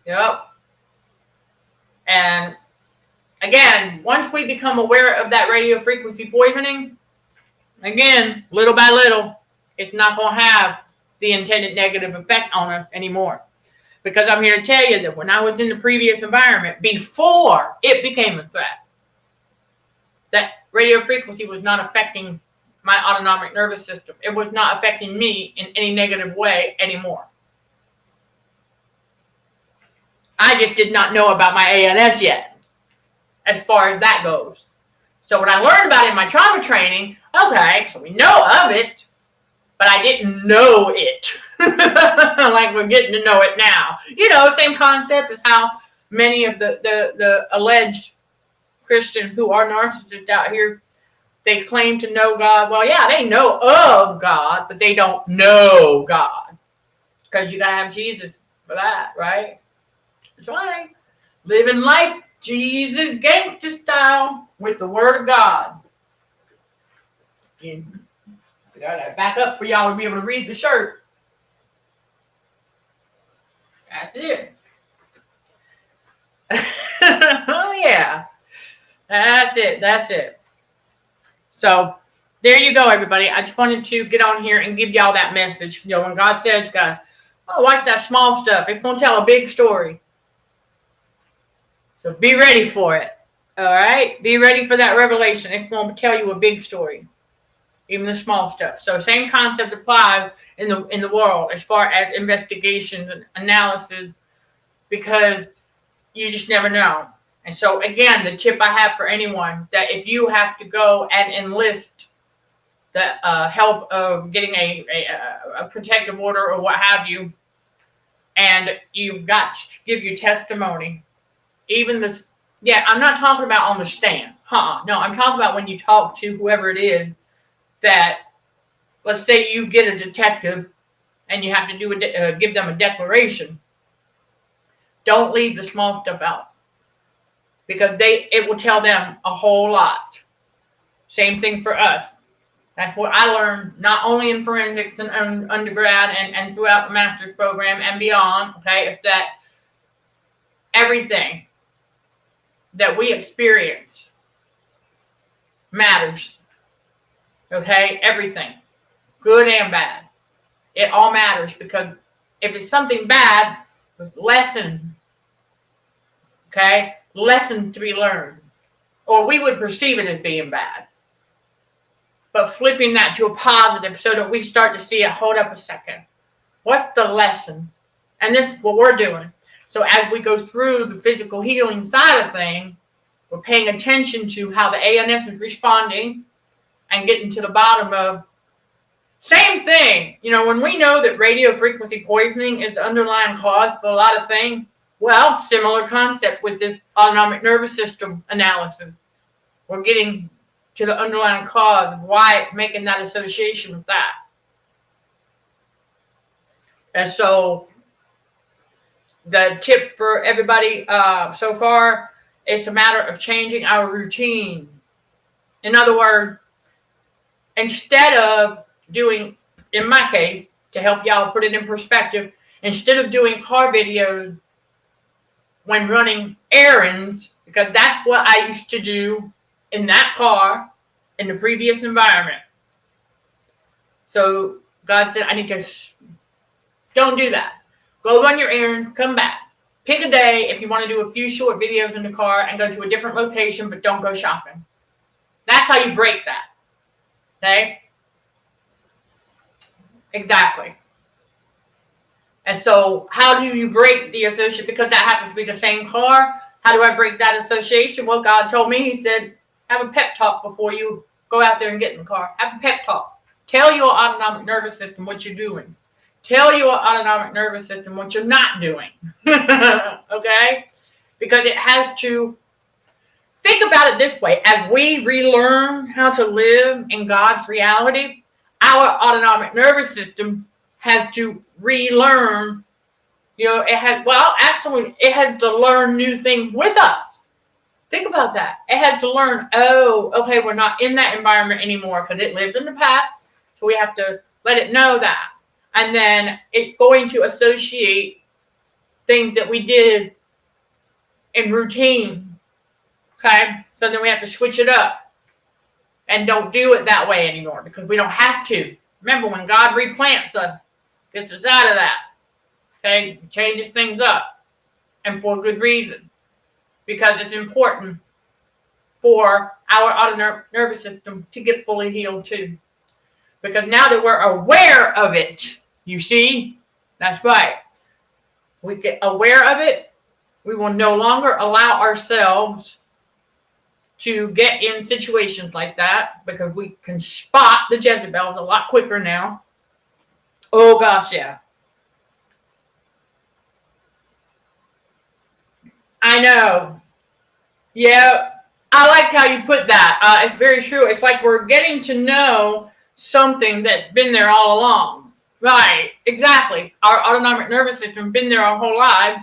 Yep. And again, once we become aware of that radio frequency poisoning, again, little by little, it's not going to have the intended negative effect on us anymore. Because I'm here to tell you that when I was in the previous environment, before it became a threat, that radio frequency was not affecting my autonomic nervous system. It was not affecting me in any negative way anymore. I just did not know about my ALS yet, as far as that goes. So when I learned about it in my trauma training, okay, so we know of it, but I didn't know it. Like we're getting to know it now. You know, same concept as how many of the alleged Christians who are narcissists out here, they claim to know God. Well, yeah, they know of God, but they don't know God. Because you got to have Jesus for that, right? That's right. Living life Jesus gangster style with the Word of God. And I got to back up for y'all to be able to read the shirt. That's it. Oh, yeah. That's it. So, there you go, everybody. I just wanted to get on here and give y'all that message. You know, when God says, watch that small stuff. It's going to tell a big story. So, be ready for it. All right? Be ready for that revelation. It's going to tell you a big story. Even the small stuff. So, same concept applies in the world as far as investigations and analysis, because you just never know. And so again, the tip I have for anyone, that if you have to go and enlist the help of getting a protective order or what have you, and you've got to give your testimony, even this, yeah, I'm not talking about on the stand. No, I'm talking about when you talk to whoever it is that, let's say you get a detective and you have to do give them a declaration. Don't leave the small stuff out, because it will tell them a whole lot. Same thing for us. That's what I learned, not only in forensics and undergrad and throughout the master's program and beyond. Okay, it's that everything that we experience matters. Okay, everything. Good and bad. It all matters, because if it's something bad, lesson. Okay? lesson to be learned, or we would perceive it as being bad. But flipping that to a positive so that we start to see it, hold up a second. What's the lesson? And this is what we're doing. So as we go through the physical healing side of things, we're paying attention to how the ANS is responding and getting to the bottom of same thing. When we know that radio frequency poisoning is the underlying cause for a lot of things, well, similar concept with this autonomic nervous system analysis. We're getting to the underlying cause of why it's making that association with that. And so the tip for everybody so far, it's a matter of changing our routine. In other words, instead of doing, in my case, to help y'all put it in perspective, instead of doing car videos when running errands, because that's what I used to do in that car in the previous environment. So God said, I need to, don't do that. Go run your errand, come back. Pick a day if you want to do a few short videos in the car and go to a different location, but don't go shopping. That's how you break that. Okay? Exactly. And so how do you break the association? Because that happens to be the same car. How do I break that association? Well, God told me, he said, have a pep talk before you go out there and get in the car. Have a pep talk. Tell your autonomic nervous system what you're doing. Tell your autonomic nervous system what you're not doing. Okay? Because it has to, think about it this way. As we relearn how to live in God's reality, our autonomic nervous system has to relearn, it has to learn new things with us. Think about that. It has to learn, okay, we're not in that environment anymore because it lives in the past. So we have to let it know that. And then it's going to associate things that we did in routine. Okay? So then we have to switch it up and don't do it that way anymore because we don't have to. Remember, when God replants us, gets us out of that. Okay? Changes things up. And for good reason. Because it's important for our autonomic nervous system to get fully healed too. Because now that we're aware of it, you see, that's right. We get aware of it, we will no longer allow ourselves to get in situations like that because we can spot the Jezebels a lot quicker now. Oh gosh, yeah. I know. Yeah, I like how you put that. It's very true. It's like we're getting to know something that's been there all along. Right, exactly. Our autonomic nervous system been there our whole life,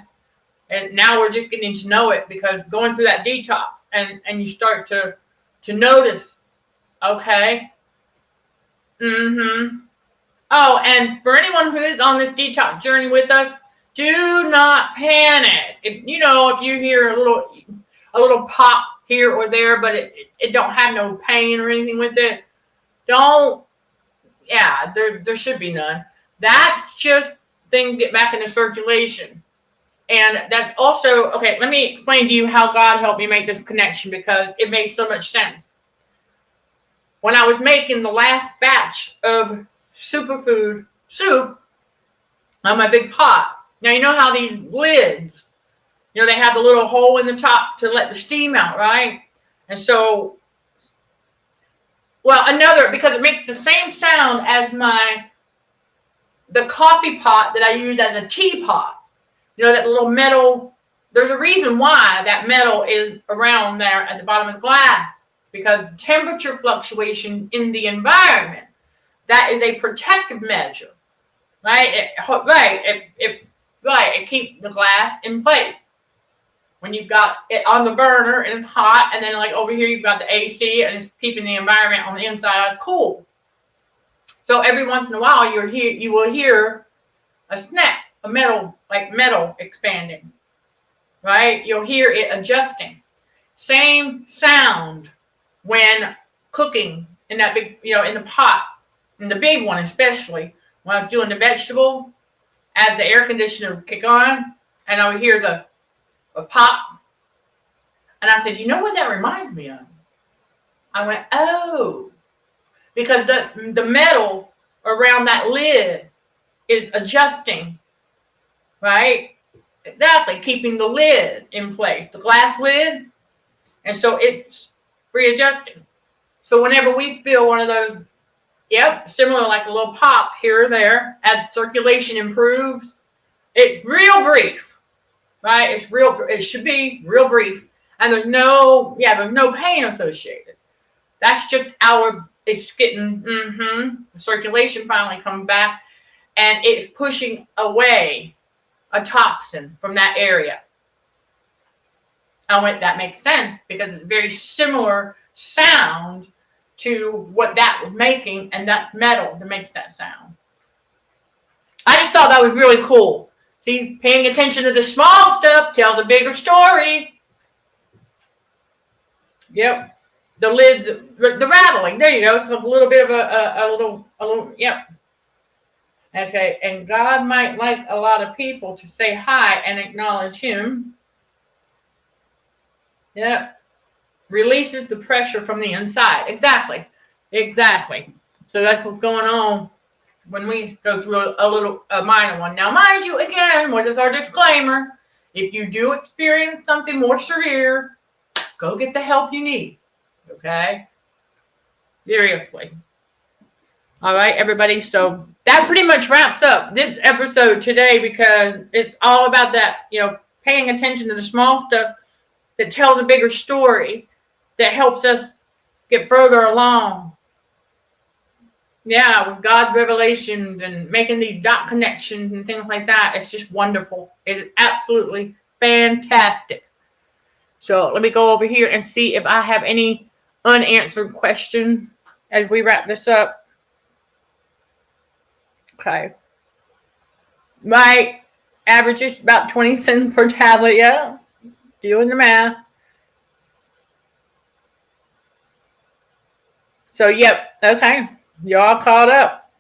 and now we're just getting to know it because going through that detox, and you start to notice, okay. Oh, and for anyone who is on this detox journey with us, do not panic. If you hear a little pop here or there, but it don't have no pain or anything with it, there should be none. That's just things get back into circulation. And that's also, okay, let me explain to you how God helped me make this connection because it made so much sense. When I was making the last batch of superfood soup on my big pot, now you know how these lids, they have the little hole in the top to let the steam out, right? And so, because it makes the same sound as the coffee pot that I use as a teapot. That little metal, there's a reason why that metal is around there at the bottom of the glass. Because temperature fluctuation in the environment, that is a protective measure. Right? It keeps the glass in place. When you've got it on the burner and it's hot, and then like over here you've got the AC and it's keeping the environment on the inside cool. So every once in a while you will hear a snap, metal expanding. Right? You'll hear it adjusting. Same sound when cooking in that big, in the pot, in the big one especially, when I'm doing the vegetable, as the air conditioner would kick on, and I would hear the pop, And I said, you know what that reminds me of? I went, oh, because the metal around that lid is adjusting, right? Exactly, keeping the lid in place, the glass lid. And so it's readjusting. So whenever we feel one of those, similar like a little pop here or there, as circulation improves, it's real brief, right? It should be real brief. And there's no pain associated. That's just it's getting, the circulation finally coming back, and it's pushing away a toxin from that area. I went, that makes sense, because it's very similar sound to what that was making, and that's metal that makes that sound. I just thought that was really cool. See, paying attention to the small stuff tells a bigger story. Yep. The lid, the rattling. There you go. So a little bit of a little, yep. Okay, and God might like a lot of people to say hi and acknowledge him. Yep. Releases the pressure from the inside. Exactly. So that's what's going on when we go through a minor one. Now, mind you, again, what is our disclaimer? If you do experience something more severe, go get the help you need. Okay? Seriously. All right, everybody. So that pretty much wraps up this episode today, because it's all about that, paying attention to the small stuff that tells a bigger story, that helps us get further along. Yeah, with God's revelations and making these dot connections and things like that. It's just wonderful. It is absolutely fantastic. So let me go over here and see if I have any unanswered question as we wrap this up. Okay. My average is about 20 cents per tablet. Yeah. Doing the math. So, yep. Okay. You're all caught up.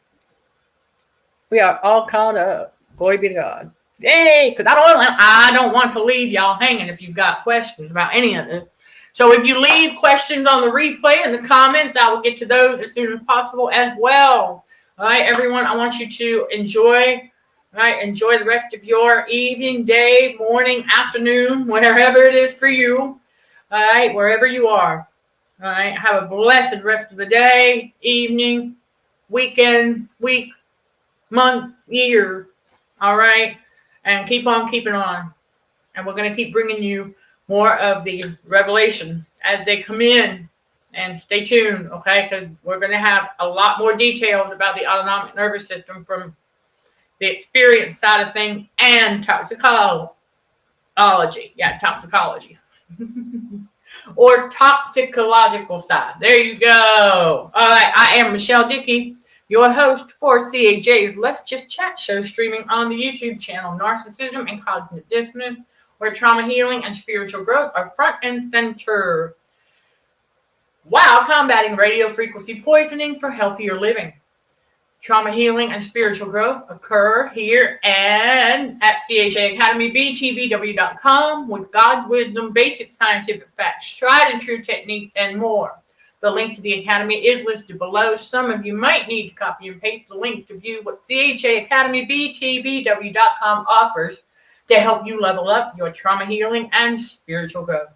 We are all caught up. Glory be to God. Yay. Because I don't want to leave y'all hanging if you've got questions about any of this. So if you leave questions on the replay in the comments, I will get to those as soon as possible as well. All right, everyone, I want you to enjoy the rest of your evening, day, morning, afternoon, wherever it is for you. All right, wherever you are. All right, have a blessed rest of the day, evening, weekend, week, month, year. All right, and keep on keeping on. And we're going to keep bringing you more of these revelations as they come in. And stay tuned, okay? Because we're going to have a lot more details about the autonomic nervous system from the experience side of things and toxicology. Yeah, toxicology. Or toxicological side. There you go. All right, I am Michelle Dickey, your host for CHA's Let's Just Chat show, streaming on the YouTube channel Narcissism and Cognitive Dissonance, where trauma healing and spiritual growth are front and center, while combating radio frequency poisoning for healthier living. Trauma healing and spiritual growth occur here and at CDHRWDRMD.com with God's wisdom, basic scientific facts, tried and true techniques, and more. The link to the Academy is listed below. Some of you might need to copy and paste the link to view what CDHRWDRMD.com offers to help you level up your trauma healing and spiritual growth.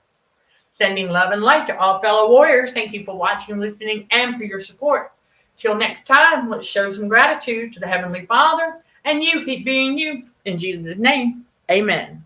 Sending love and light to all fellow warriors. Thank you for watching, listening, and for your support. Till next time, let's show some gratitude to the Heavenly Father, and you keep being you. In Jesus' name, amen.